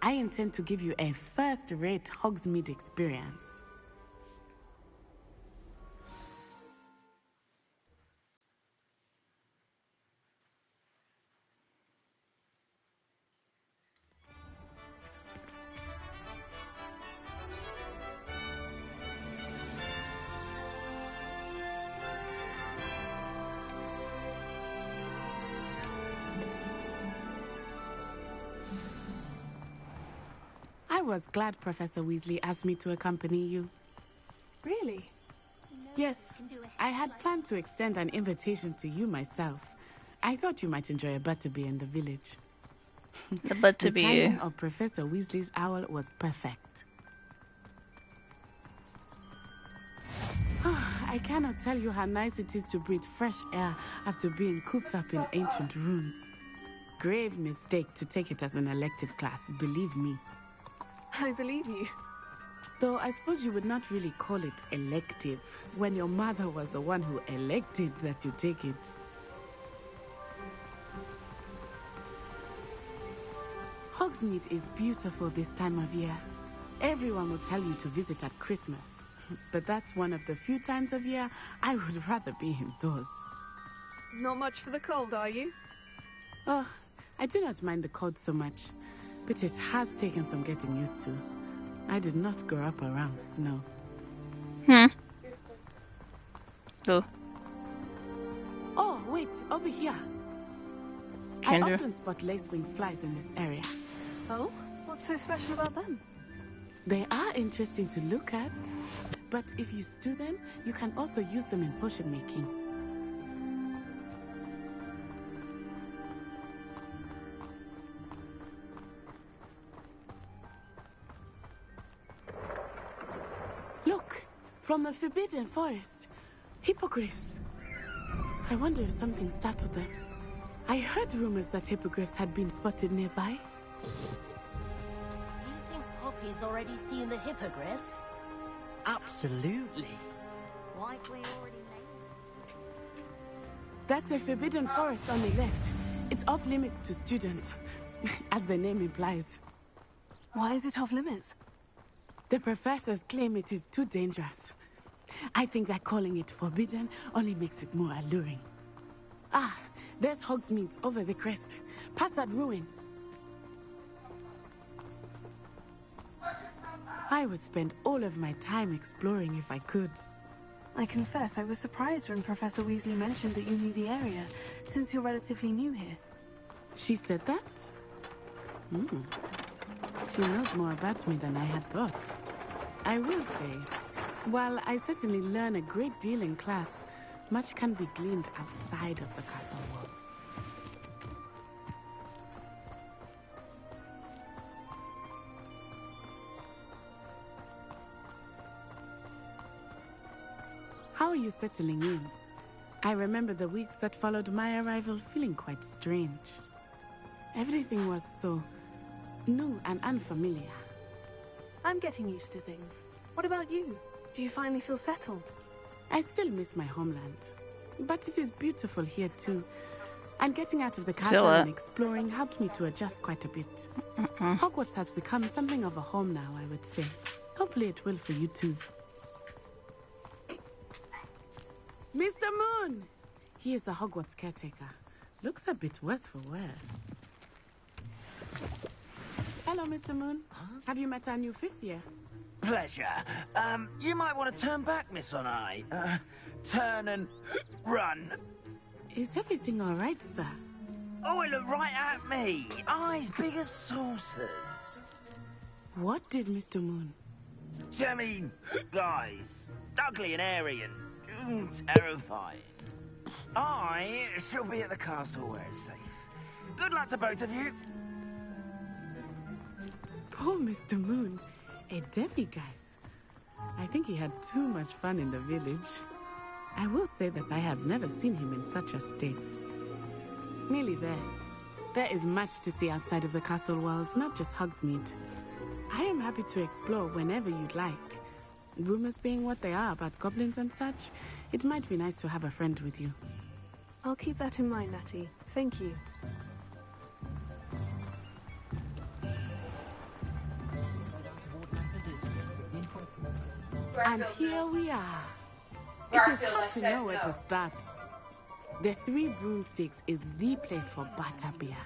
I intend to give you a first-rate Hogsmeade experience. I was glad Professor Weasley asked me to accompany you. Really? Yes, I had planned to extend an invitation to you myself. I thought you might enjoy a butterbeer in the village. The butterbeer. The timing of Professor Weasley's owl was perfect. I cannot tell you how nice it is to breathe fresh air after being cooped up in ancient rooms. Grave mistake to take it as an elective class, believe me. I believe you. Though I suppose you would not really call it elective when your mother was the one who elected that you take it. Hogsmeade is beautiful this time of year. Everyone will tell you to visit at Christmas. But that's one of the few times of year I would rather be indoors. Not much for the cold, are you? Oh, I do not mind the cold so much. But it has taken some getting used to. I did not grow up around snow. Oh, wait, over here. Kendra? I often spot lacewing flies in this area. Oh? What's so special about them? They are interesting to look at. But if you stew them, you can also use them in potion making. Look, from the Forbidden Forest. Hippogriffs. I wonder if something startled them. I heard rumors that hippogriffs had been spotted nearby. You think Poppy's already seen the hippogriffs? Absolutely. Like we already made. That's the Forbidden Forest on the left. It's off limits to students, as the name implies. Why is it off limits? The professors claim it is too dangerous. I think that calling it forbidden only makes it more alluring. Ah, there's Hogsmeade over the crest. Past that ruin. I would spend all of my time exploring if I could. I confess I was surprised when Professor Weasley mentioned that you knew the area, since you're relatively new here. She said that? She knows more about me than I had thought. I will say, while I certainly learn a great deal in class, much can be gleaned outside of the castle walls. How are you settling in? I remember the weeks that followed my arrival feeling quite strange. Everything was so new and unfamiliar. I'm getting used to things. What about you? Do you finally feel settled? I still miss my homeland, but it is beautiful here too. And getting out of the castle and exploring helped me to adjust quite a bit. Hogwarts has become something of a home now, I would say. Hopefully it will for you too. Mr. Moon! He is the Hogwarts caretaker. Looks a bit worse for wear. Hello, Mr. Moon. Have you met our new 5th year? Pleasure. You might want to turn back, Miss Onai. Turn and run. Is everything all right, sir? Oh, it looked right at me. Eyes big as saucers. What did Mr. Moon? I mean, guys, ugly and airy and terrifying. I shall be at the castle where it's safe. Good luck to both of you. Poor Mr. Moon. A demiguise. I think he had too much fun in the village. I will say that I have never seen him in such a state. Nearly there. There is much to see outside of the castle walls, not just Hogsmeade. I am happy to explore whenever you'd like. Rumors being what they are about goblins and such, it might be nice to have a friend with you. I'll keep that in mind, Natty. Thank you. And here we are. It is hard to know where to start. The 3 Broomsticks is the place for butterbeer.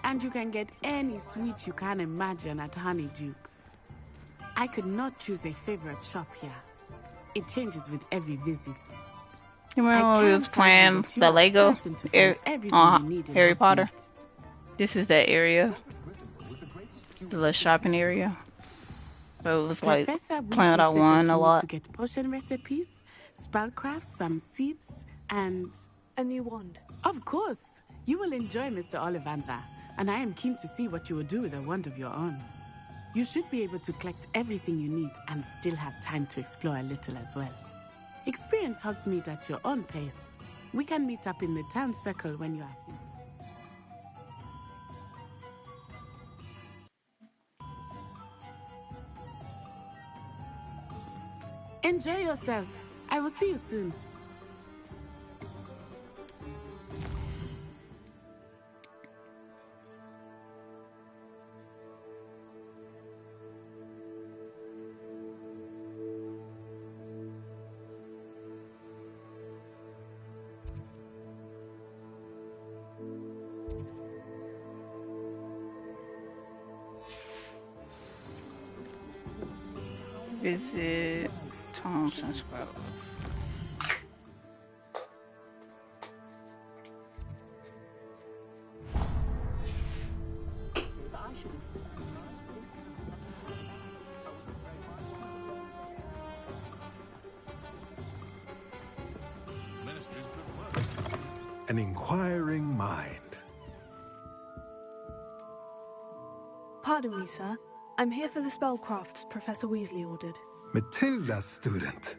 And you can get any sweet you can imagine at Honeydukes. I could not choose a favorite shop here. It changes with every visit. You remember when we was playing the Lego Harry Potter? This is that area. The little shopping area. So it was like playing without one a lot. To get potion recipes, spellcrafts, some seeds, and a new wand. Of course, you will enjoy Mr. Ollivander, and I am keen to see what you will do with a wand of your own. You should be able to collect everything you need and still have time to explore a little as well. Experience Hogsmeade at your own pace. We can meet up in the town circle when you are free. Enjoy yourself. I will see you soon. Visit Thompson's Road. An inquiring mind. Pardon me, sir. I'm here for the spellcrafts Professor Weasley ordered. Matilda's student.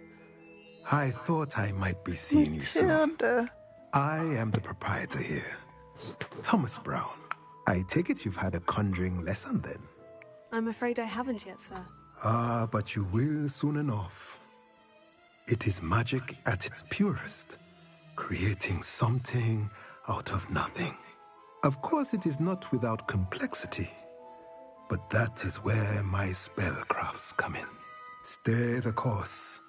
I thought I might be seeing you soon. I am the proprietor here, Thomas Brown. I take it you've had a conjuring lesson then? I'm afraid I haven't yet, sir. Ah, but you will soon enough. It is magic at its purest, creating something out of nothing. Of course, it is not without complexity, but that is where my spellcrafts come in. Stay the course,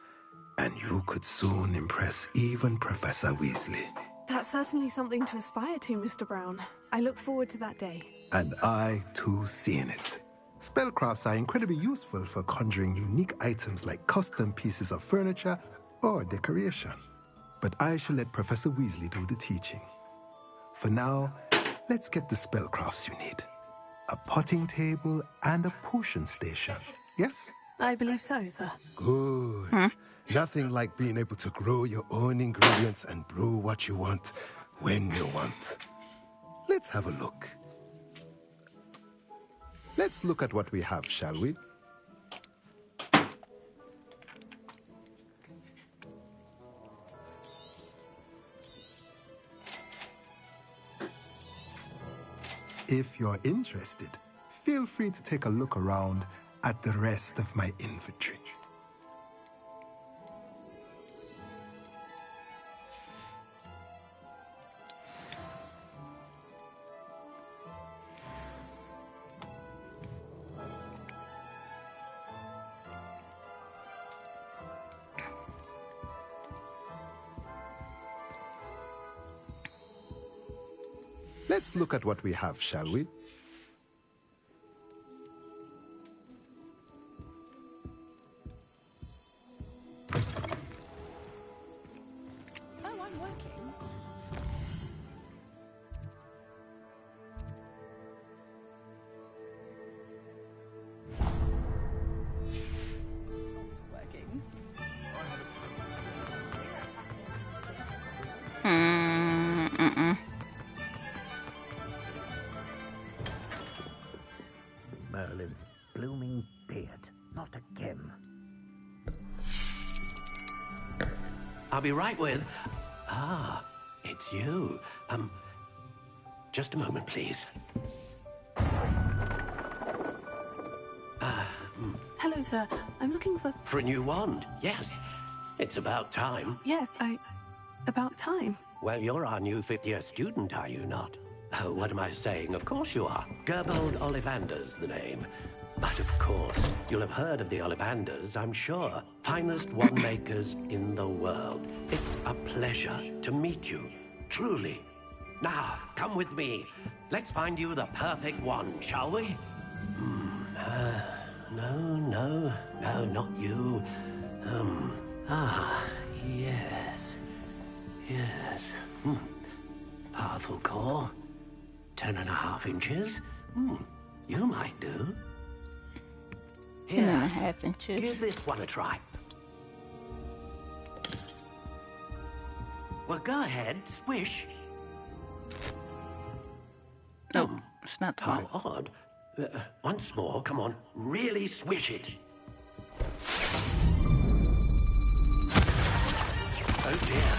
and you could soon impress even Professor Weasley. That's certainly something to aspire to, Mr. Brown. I look forward to that day. And I, too, seeing it. Spellcrafts are incredibly useful for conjuring unique items like custom pieces of furniture or decoration. But I shall let Professor Weasley do the teaching. For now, let's get the spellcrafts you need. A potting table and a potion station, yes? I believe so, sir. Good. Nothing like being able to grow your own ingredients and brew what you want when you want. Let's have a look. Let's look at what we have, shall we? If you're interested, feel free to take a look around at the rest of my inventory. Let's look at what we have, shall we? Oh, I'm working. Working. Merlin's blooming beard. Not again. I'll be right with... Ah, it's you. Just a moment, please. Hello, sir. I'm looking for... For a new wand, yes. It's about time. Yes, about time. Well, you're our new fifth-year student, are you not? Oh, what am I saying? Of course you are. Gerbold Ollivander's the name. But of course, you'll have heard of the Ollivanders, I'm sure. Finest wand makers in the world. It's a pleasure to meet you, truly. Now, come with me. Let's find you the perfect wand, shall we? No, not you. Yes. Powerful core. 10.5 inches. You might do. 10.5 inches. Give this one a try. Well, go ahead, swish. Nope, it's not the one. How odd. Once more, come on, really swish it. Oh dear.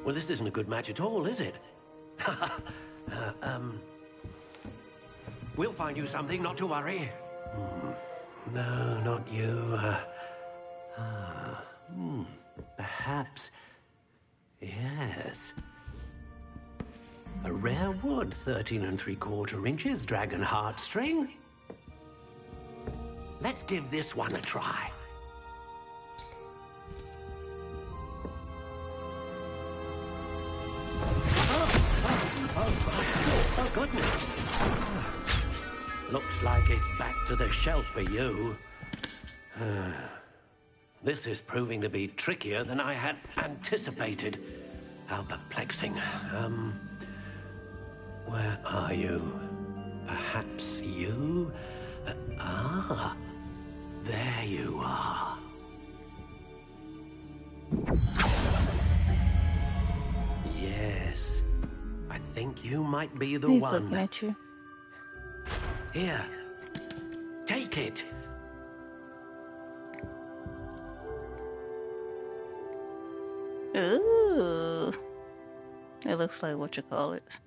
Well, this isn't a good match at all, is it? We'll find you something, not to worry. No, not you. Perhaps. Yes. A rare wood, 13 3/4 inches, dragon heartstring. Let's give this one a try. Oh, goodness. Looks like it's back to the shelf for you. This is proving to be trickier than I had anticipated. How perplexing. Where are you? Perhaps you? There you are. Yes. I think you might be the He's one. looking at you. Here. Take it. Ooh. It looks like what you call it.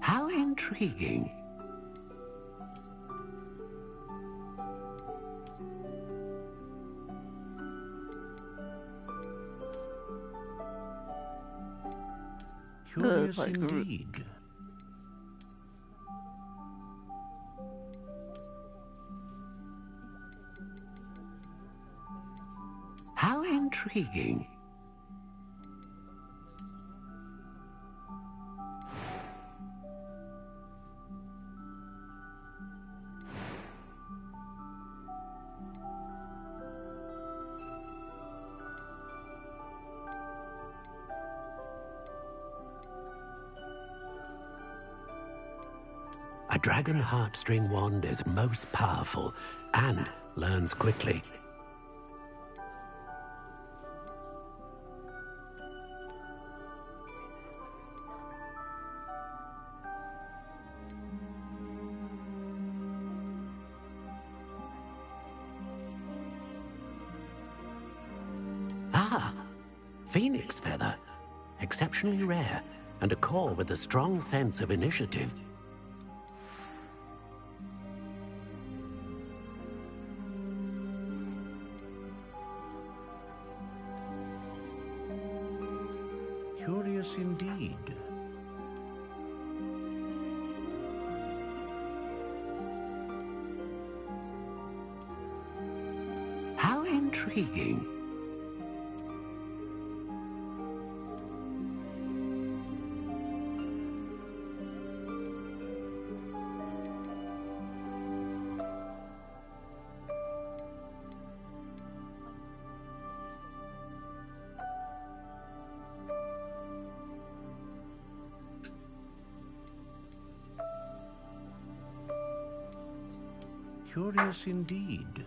How intriguing. Curious indeed. How intriguing. A dragon heartstring wand is most powerful and learns quickly. Phoenix feather. Exceptionally rare, and a core with a strong sense of initiative. Curious indeed. How intriguing. Curious indeed.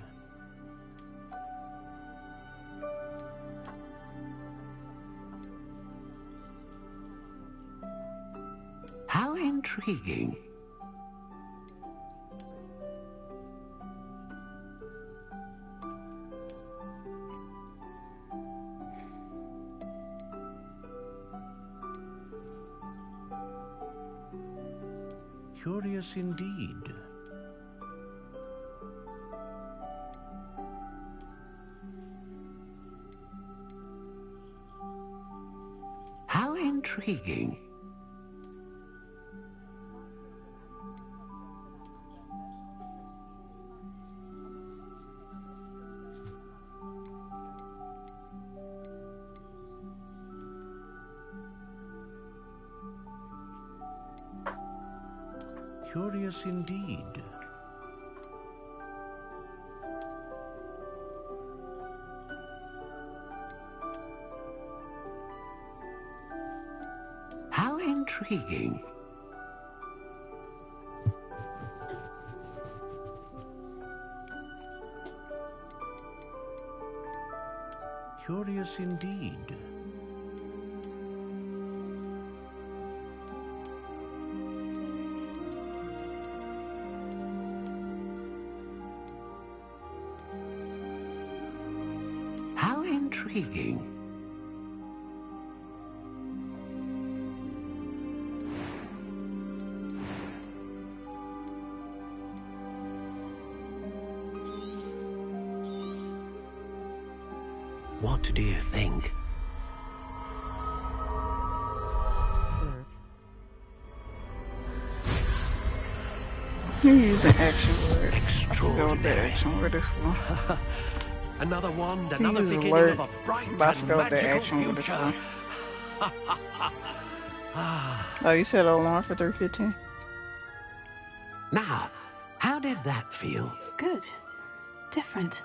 How intriguing. Curious indeed. How intriguing. Curious indeed. How intriguing. Curious indeed. How intriguing. What do you think? You're using action words. Extraordinary. Action word is for. Another wand, another Use beginning alert. of a bright But I and forgot what the magical action word is future. for. Oh, you said alarm for 3:15? Now, how did that feel? Good. Different.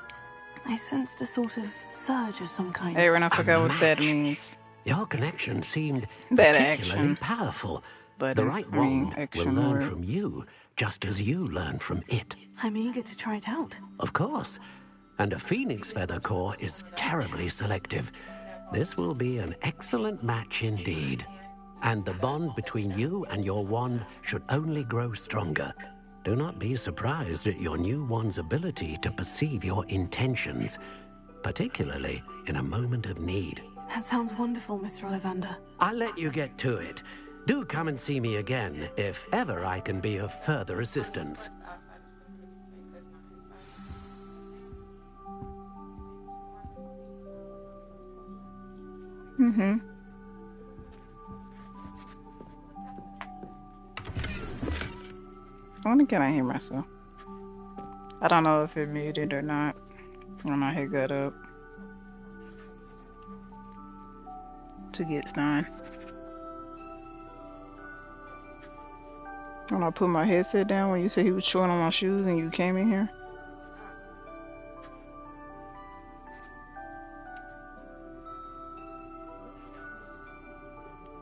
I sensed a sort of surge of some kind. Hey, Ren, I forgot what that match. means. Your connection seemed That particularly action. powerful. But The right wand will action learn word. from you, just as you learn from it. I'm eager to try it out. Of course. And a phoenix feather core is terribly selective. This will be an excellent match indeed. And the bond between you and your wand should only grow stronger. Do not be surprised at your new wand's ability to perceive your intentions, particularly in a moment of need. That sounds wonderful, Mr. Ollivander. I'll let you get to it. Do come and see me again if ever I can be of further assistance. Mm-hmm. I want to get out here myself. I don't know if it muted or not when I hit that up to get started. When I put my headset down, when you said he was short on my shoes and you came in here.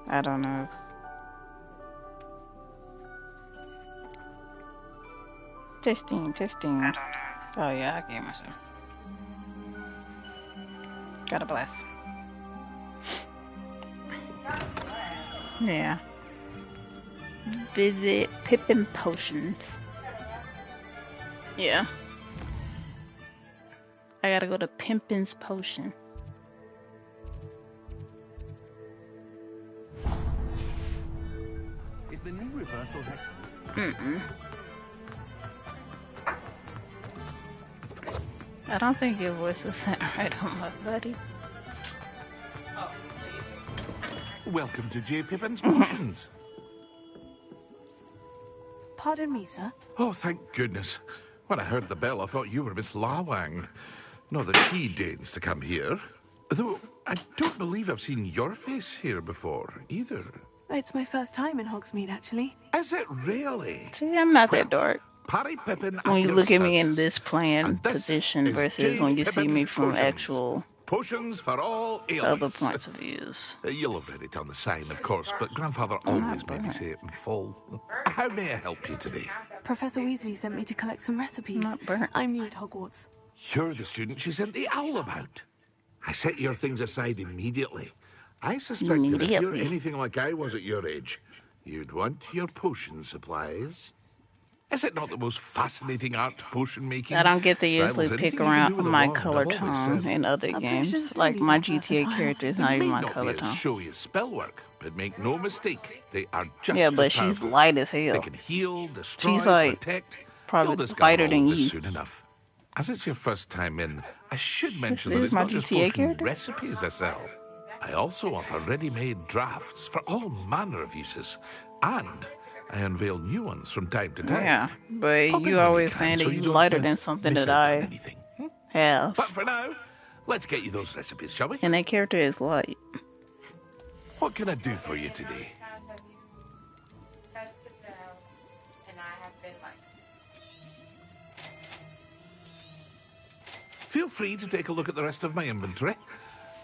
I don't know. Testing. I don't know. Oh yeah, I gave myself. Got a blast. Yeah. Visit Pippin Potions. Yeah. I gotta go to Pippin's Potion. Is the new reversal heck? I don't think your voice was sound right on my buddy. Welcome to J. Pippin's Potions. Pardon me, sir. Oh, thank goodness. When I heard the bell, I thought you were Miss Lawang. Not that she deigns to come here. Though, I don't believe I've seen your face here before, either. It's my first time in Hogsmeade, actually. Is it really? See, I'm not that dark. Parry Pippin When you your look at me in service. this plan And this position is versus J. when you see me Pippin's from Potions. actual Potions for all ailments. other points of views. You'll have read it on the sign, of course, but Grandfather always made me say it in full. How may I help you today? Professor Weasley sent me to collect some recipes. Not burnt. I'm new at Hogwarts. You're the student she sent the owl about. I set your things aside immediately. I suspect that if you're anything like I was at your age, you'd want your potion supplies. Is it not the most fascinating art, potion making? I don't get to usually Rivals pick anything you can do around with a my wand, color I've always tone said. in other games. Like my GTA character is not even my color tone. Show you spell work, but make no mistake, they are just Yeah, as but she's powerful. light as hell. They can heal, destroy, She's like protect. probably You'll discover lighter all than this you. soon enough. As it's your first time in, I should mention This that is it's my not just GTA potion character? recipes I sell. I also offer ready-made drafts for all manner of uses, and I unveil new ones from time to time. Yeah, but Pop in you when always can, saying so that you you don't, lighter than something miss that out on I anything. have. But for now, let's get you those recipes, shall we? And that character is light. What can I do for you today? Feel free to take a look at the rest of my inventory,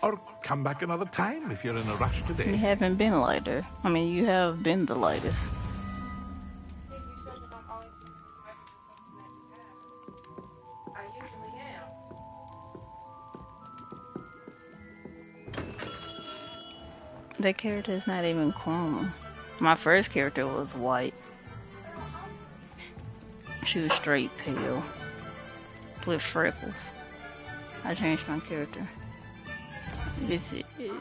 or come back another time if you're in a rush You today. haven't been lighter. I mean, you have been the lightest. That character is not even chrome. My first character was white. She was straight pale with freckles. I changed my character. This is it.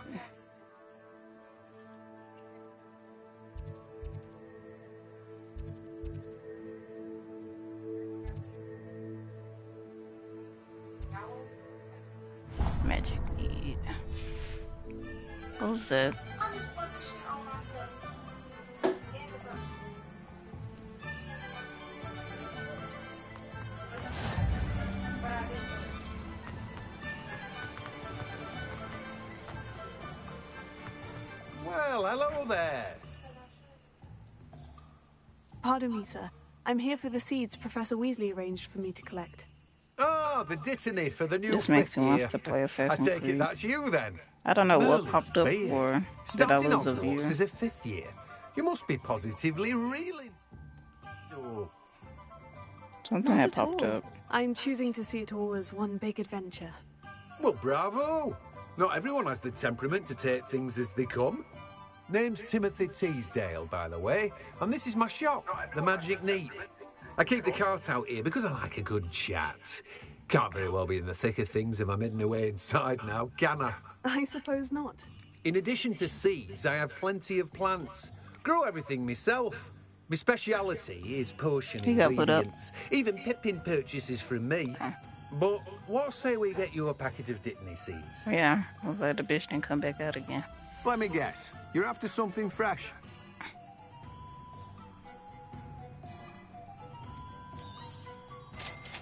Magic Lead. What was that? Well, hello there. Pardon me, sir. I'm here for the seeds Professor Weasley arranged for me to collect. Oh, the dittany for the new This makes fifth me want year. to play I Assassin's take it Creed. that's you then. I don't know what Merlin's popped up beard. for that I Starting was a Hogwarts viewer. as a fifth year. You must be positively reeling. Oh. Something Not had at popped all. up. I'm choosing to see it all as one big adventure. Well, bravo. Not everyone has the temperament to take things as they come. Name's Timothy Teasdale, by the way, and this is my shop, the Magic Neep. I keep the cart out here because I like a good chat. Can't very well be in the thick of things if I'm hidden away inside now, can I? I suppose not. In addition to seeds, I have plenty of plants. Grow everything myself. My speciality is potion You got put up. ingredients. Even Pippin purchases from me. But what say we get you a packet of Dittany seeds? Yeah, I was like the bitch didn't come back out again. Let me guess. You're after something fresh.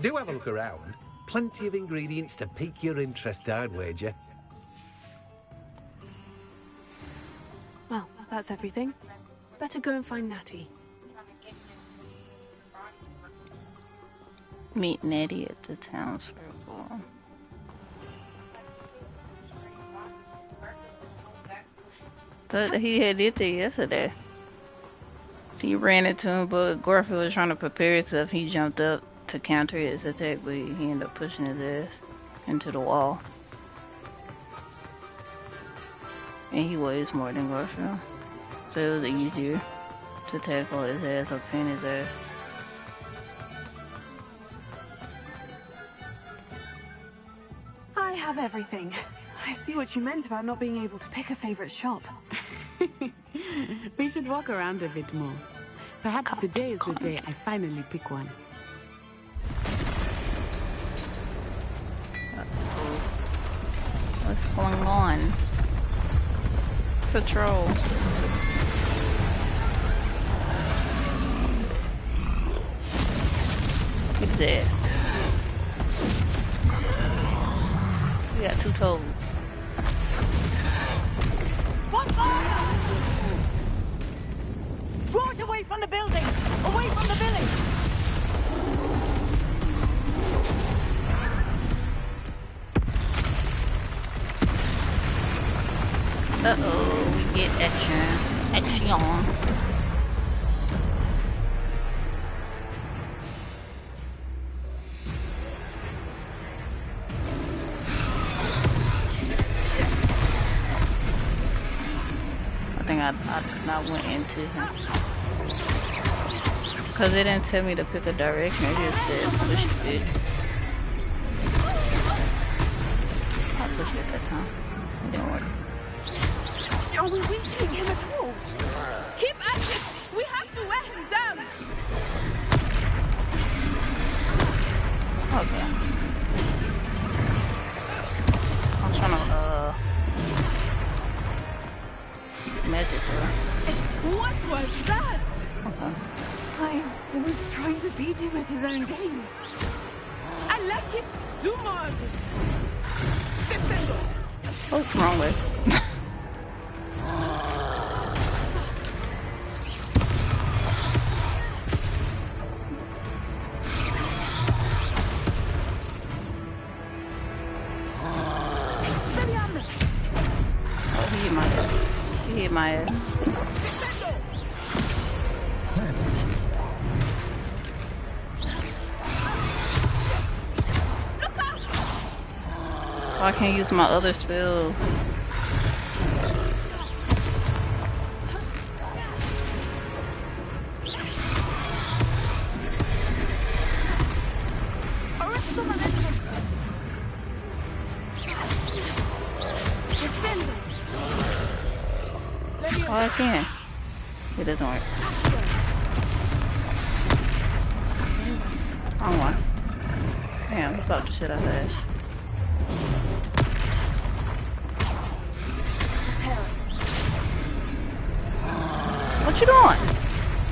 Do have a look around. Plenty of ingredients to pique your interest, I'd wager. Well, that's everything. Better go and find Natty. Meet Nettie at the town circle. But he had did that yesterday. He ran into him, but Garfield was trying to prepare himself. He jumped up to counter his attack, but he ended up pushing his ass into the wall. And he weighs more than Garfield, so it was easier to tackle his ass or pin his ass. I have everything. I see what you meant about not being able to pick a favorite shop. We should walk around a bit more. Perhaps today is the day I finally pick one. What's going on? That's a troll. Look at that. We got 2 toes. One fire! Draw it away from the building! Away from the village! Uh-oh, we get action. I think I went into him. Because it didn't tell me to pick a direction, it just said push it. I pushed it that time. It didn't work. Are we weakening him at all? Keep at it! We have to wear him down! Okay. I'm trying to, magic her. What was that? Okay. I was trying to beat him at his own game. I like it. Do more of it. Descendo. What's wrong with? Oh, he hit my ass. He hit my ass. Oh, I can't use my other spells. Oh, I can. It doesn't work. Wrong one. Damn, he fucked the shit out of that. What you doing?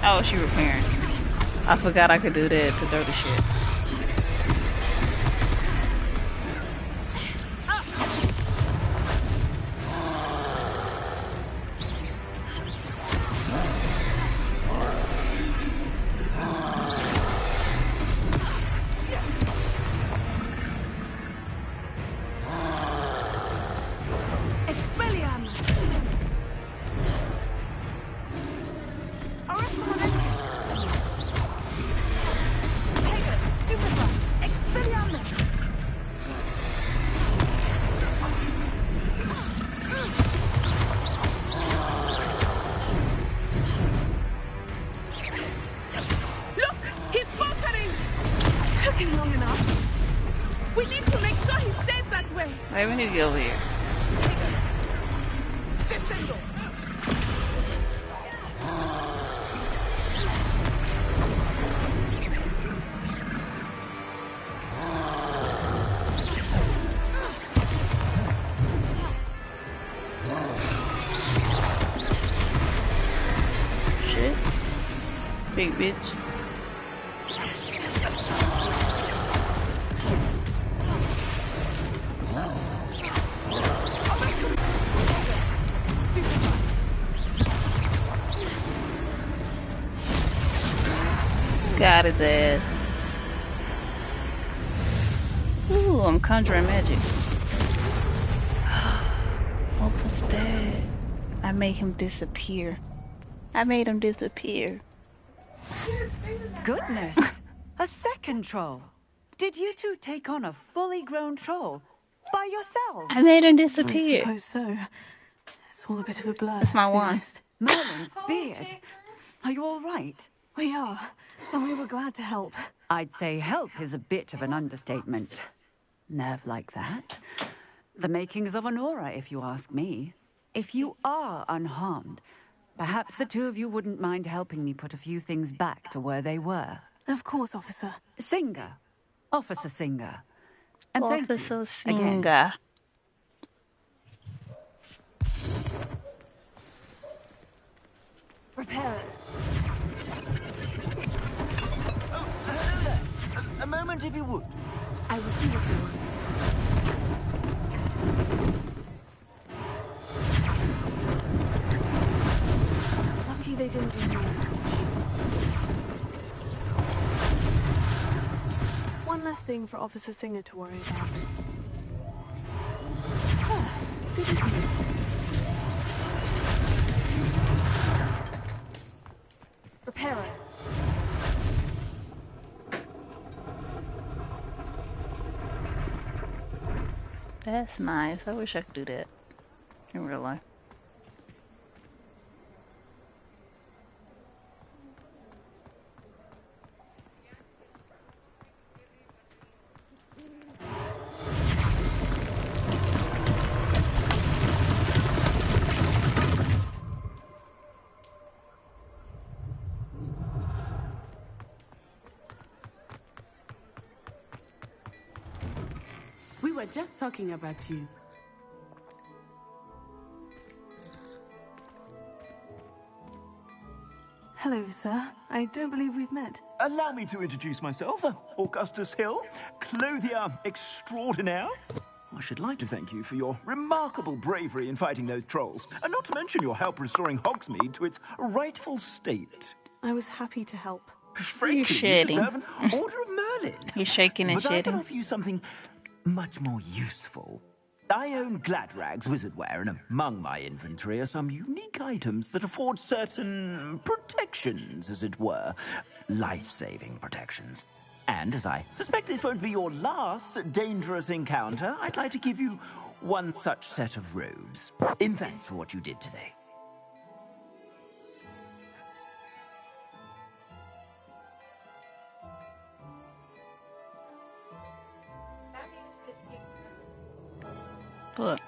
Oh, she repairing. I forgot I could do that to throw the shit. Hey, we need to get over here. Shit. Big bitch. Got his ass. Ooh, I'm conjuring magic. What was that? I made him disappear. I made him disappear. Goodness! A second troll. Did you two take on a fully grown troll by yourselves? I made him disappear. I suppose so. It's all a bit of a blur. That's my one. Merlin's beard. Are you all right? We are, and we were glad to help. I'd say help is a bit of an understatement. Nerve like that. The makings of an aura, if you ask me. If you are unharmed, perhaps the two of you wouldn't mind helping me put a few things back to where they were. Of course, officer. Singer. Officer Singer. And thank you Singer. again. Prepare. Oh, hello there. A moment if you would. I will see what he wants. Lucky they didn't do more damage. One less thing for Officer Singer to worry about. Ah, good, isn't it? Prepare. That's nice. I wish I could do that in real life. We were just talking about you. Hello, sir. I don't believe we've met. Allow me to introduce myself, Augustus Hill, clothier extraordinaire. I should like to thank you for your remarkable bravery in fighting those trolls, and not to mention your help restoring Hogsmeade to its rightful state. I was happy to help. Frankly, you shitting. deserve an Order of Merlin. He's shaking and but I can shitting. offer you something much more useful. I own Gladrag's wizardware, and among my inventory are some unique items that afford certain protections, as it were. Life-saving protections. And as I suspect this won't be your last dangerous encounter, I'd like to give you one such set of robes, in thanks for what you did today. Look.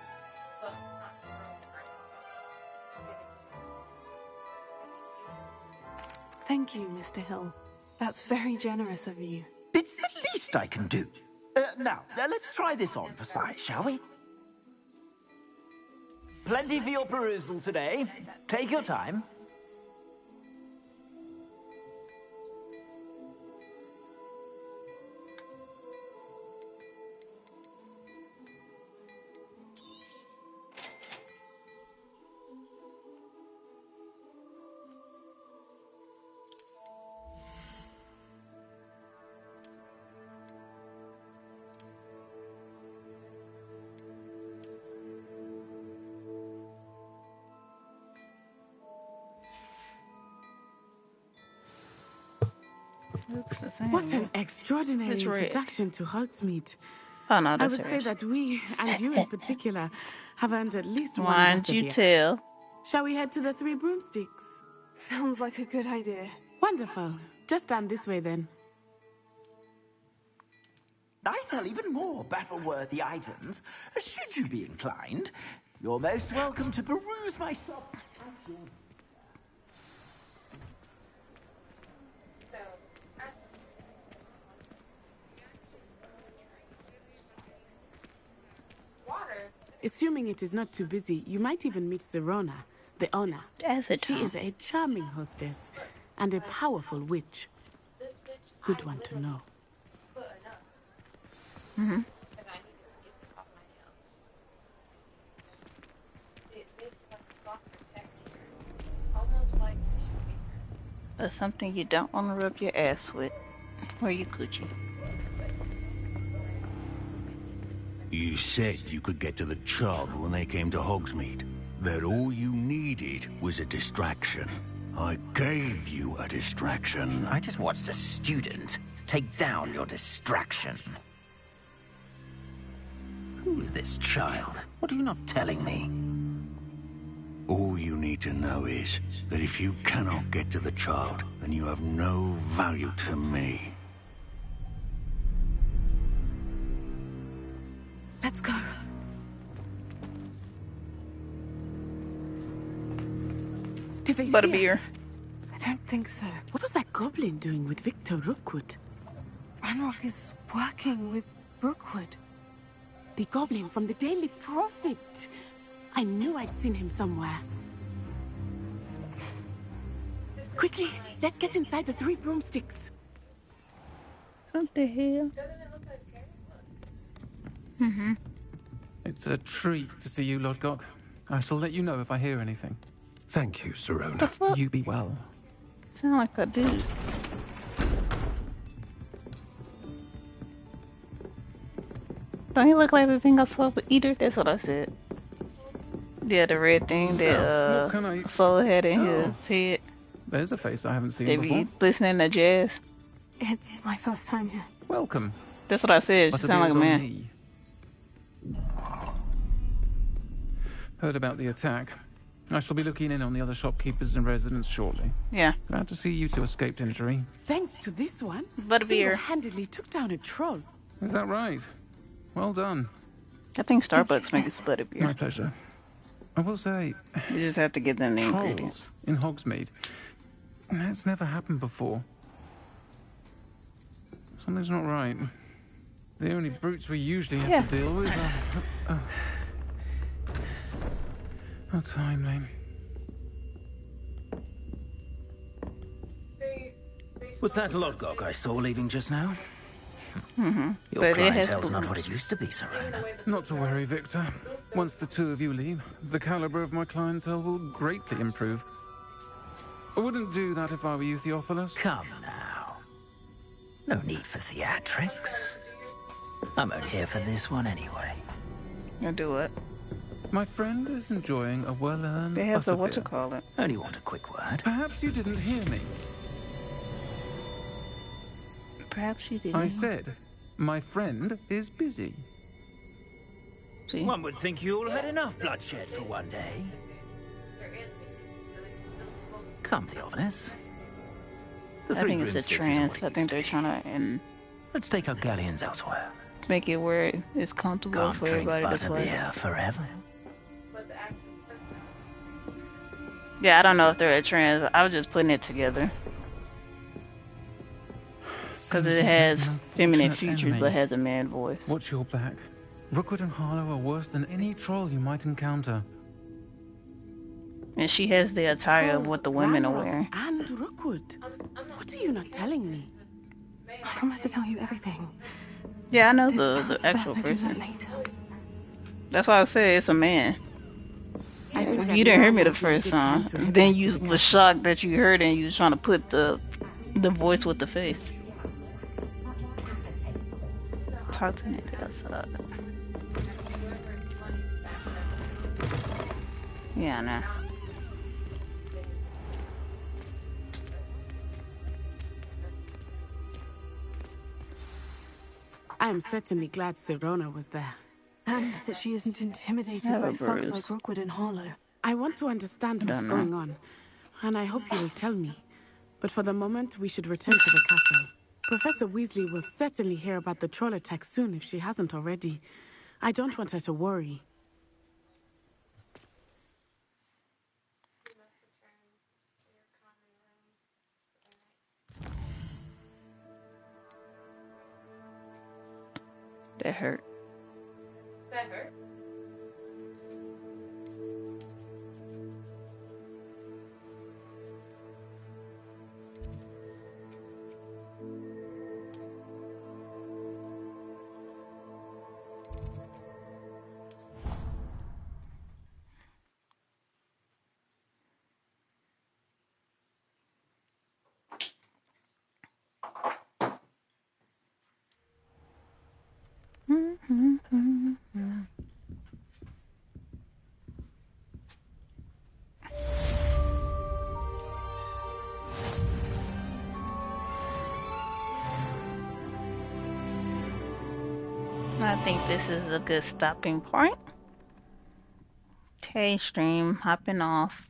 Thank you, Mr. Hill. That's very generous of you. It's the least I can do. Now, let's try this on for size, shall we? Plenty for your perusal today. Take your time. Looks the same. What an extraordinary It's red. introduction to Hogsmeade. Oh no, I that's would say serious. that we, and you in particular, have earned at least one Why'd letter you here. tell? Shall we head to the Three Broomsticks? Sounds like a good idea. Wonderful. Just stand this way then. I sell even more battle-worthy items. Should you be inclined, you're most welcome to peruse my shop. Assuming it is not too busy, you might even meet Serona, the owner. She is a charming hostess and a powerful witch. Good one to know. Mm-hmm. That's something you don't want to rub your ass with, or your coochie. You said you could get to the child when they came to Hogsmeade. That all you needed was a distraction. I gave you a distraction. I just watched a student take down your distraction. Who's this child? What are you not telling me? All you need to know is that if you cannot get to the child, then you have no value to me. Let's go. Did they see Butterbeer. us? I don't think so. What was that goblin doing with Victor Rookwood? Ranrock is working with Rookwood. The goblin from the Daily Prophet. I knew I'd seen him somewhere. Quickly, let's get inside the 3 broomsticks. What the hell? Mm-hmm. It's a treat to see you, Lodgok. I shall let you know if I hear anything. Thank you, Serona. You be well. Sound like a dude. Don't he look like the thing I saw with Eater? That's what I said. Yeah, the red thing that Foe had in his head. There's a face I haven't seen They before. be listening to jazz. It's my first time here. Welcome. That's what I said. She sound like a man. Me. Heard about the attack. I shall be looking in on the other shopkeepers and residents shortly. Yeah. Glad to see you two escaped injury. Thanks to this one, Butterbeer single-handedly took down a troll. Is that right? Well done. I think Starbucks makes butterbeer. My pleasure. I will say, you just have to get them the trolls ingredients. In Hogsmeade. That's never happened before. Something's not right. The only brutes we usually have to deal with are... How timely. Was that Lodgok I saw leaving just now? Mm-hmm. Your clientele's not what it used to be, Serona. Not to worry, Victor. Once the two of you leave, the caliber of my clientele will greatly improve. I wouldn't do that if I were you, Theophilus. Come now. No need for theatrics. I'm only here for this one anyway. You'll do it. My friend is enjoying a well-earned They have a butterbeer. whatchamacallit. Only want a quick word. Perhaps you didn't hear me. Perhaps you didn't. I said, my friend is busy. See? One would think you all had enough bloodshed for one day. Come, Theophilus. The I three think it's a broomsticks isn't trance. what it I think used to they're be. trying to Let's take our galleons elsewhere. make it where it's comfortable Can't for drink everybody to play. butterbeer forever. Yeah, I don't know if they're a trans. I was just putting it together. Because it has feminine features but has a man voice. Watch your back. Rookwood and Harlow are worse than any troll you might encounter. And she has the attire of what the women are wearing. And Rookwood. What are you not telling me? I promise to tell you everything. Yeah, I know the actual person. That's why I said it's a man. You didn't hear me the first time. Then you was shocked that you heard it and you was trying to put the voice with the face. Talk to Nick outside. Yeah, I know. I am certainly glad Serona was there. And that she isn't intimidated Have a by thugs bruise. like Rookwood and Harlow. I want to understand what's Don't know. going on, and I hope you will tell me. But for the moment, we should return to the castle. Professor Weasley will certainly hear about the troll attack soon if she hasn't already. I don't want her to worry. That hurt. That hurt? I think this is a good stopping point. Okay, stream, hopping off.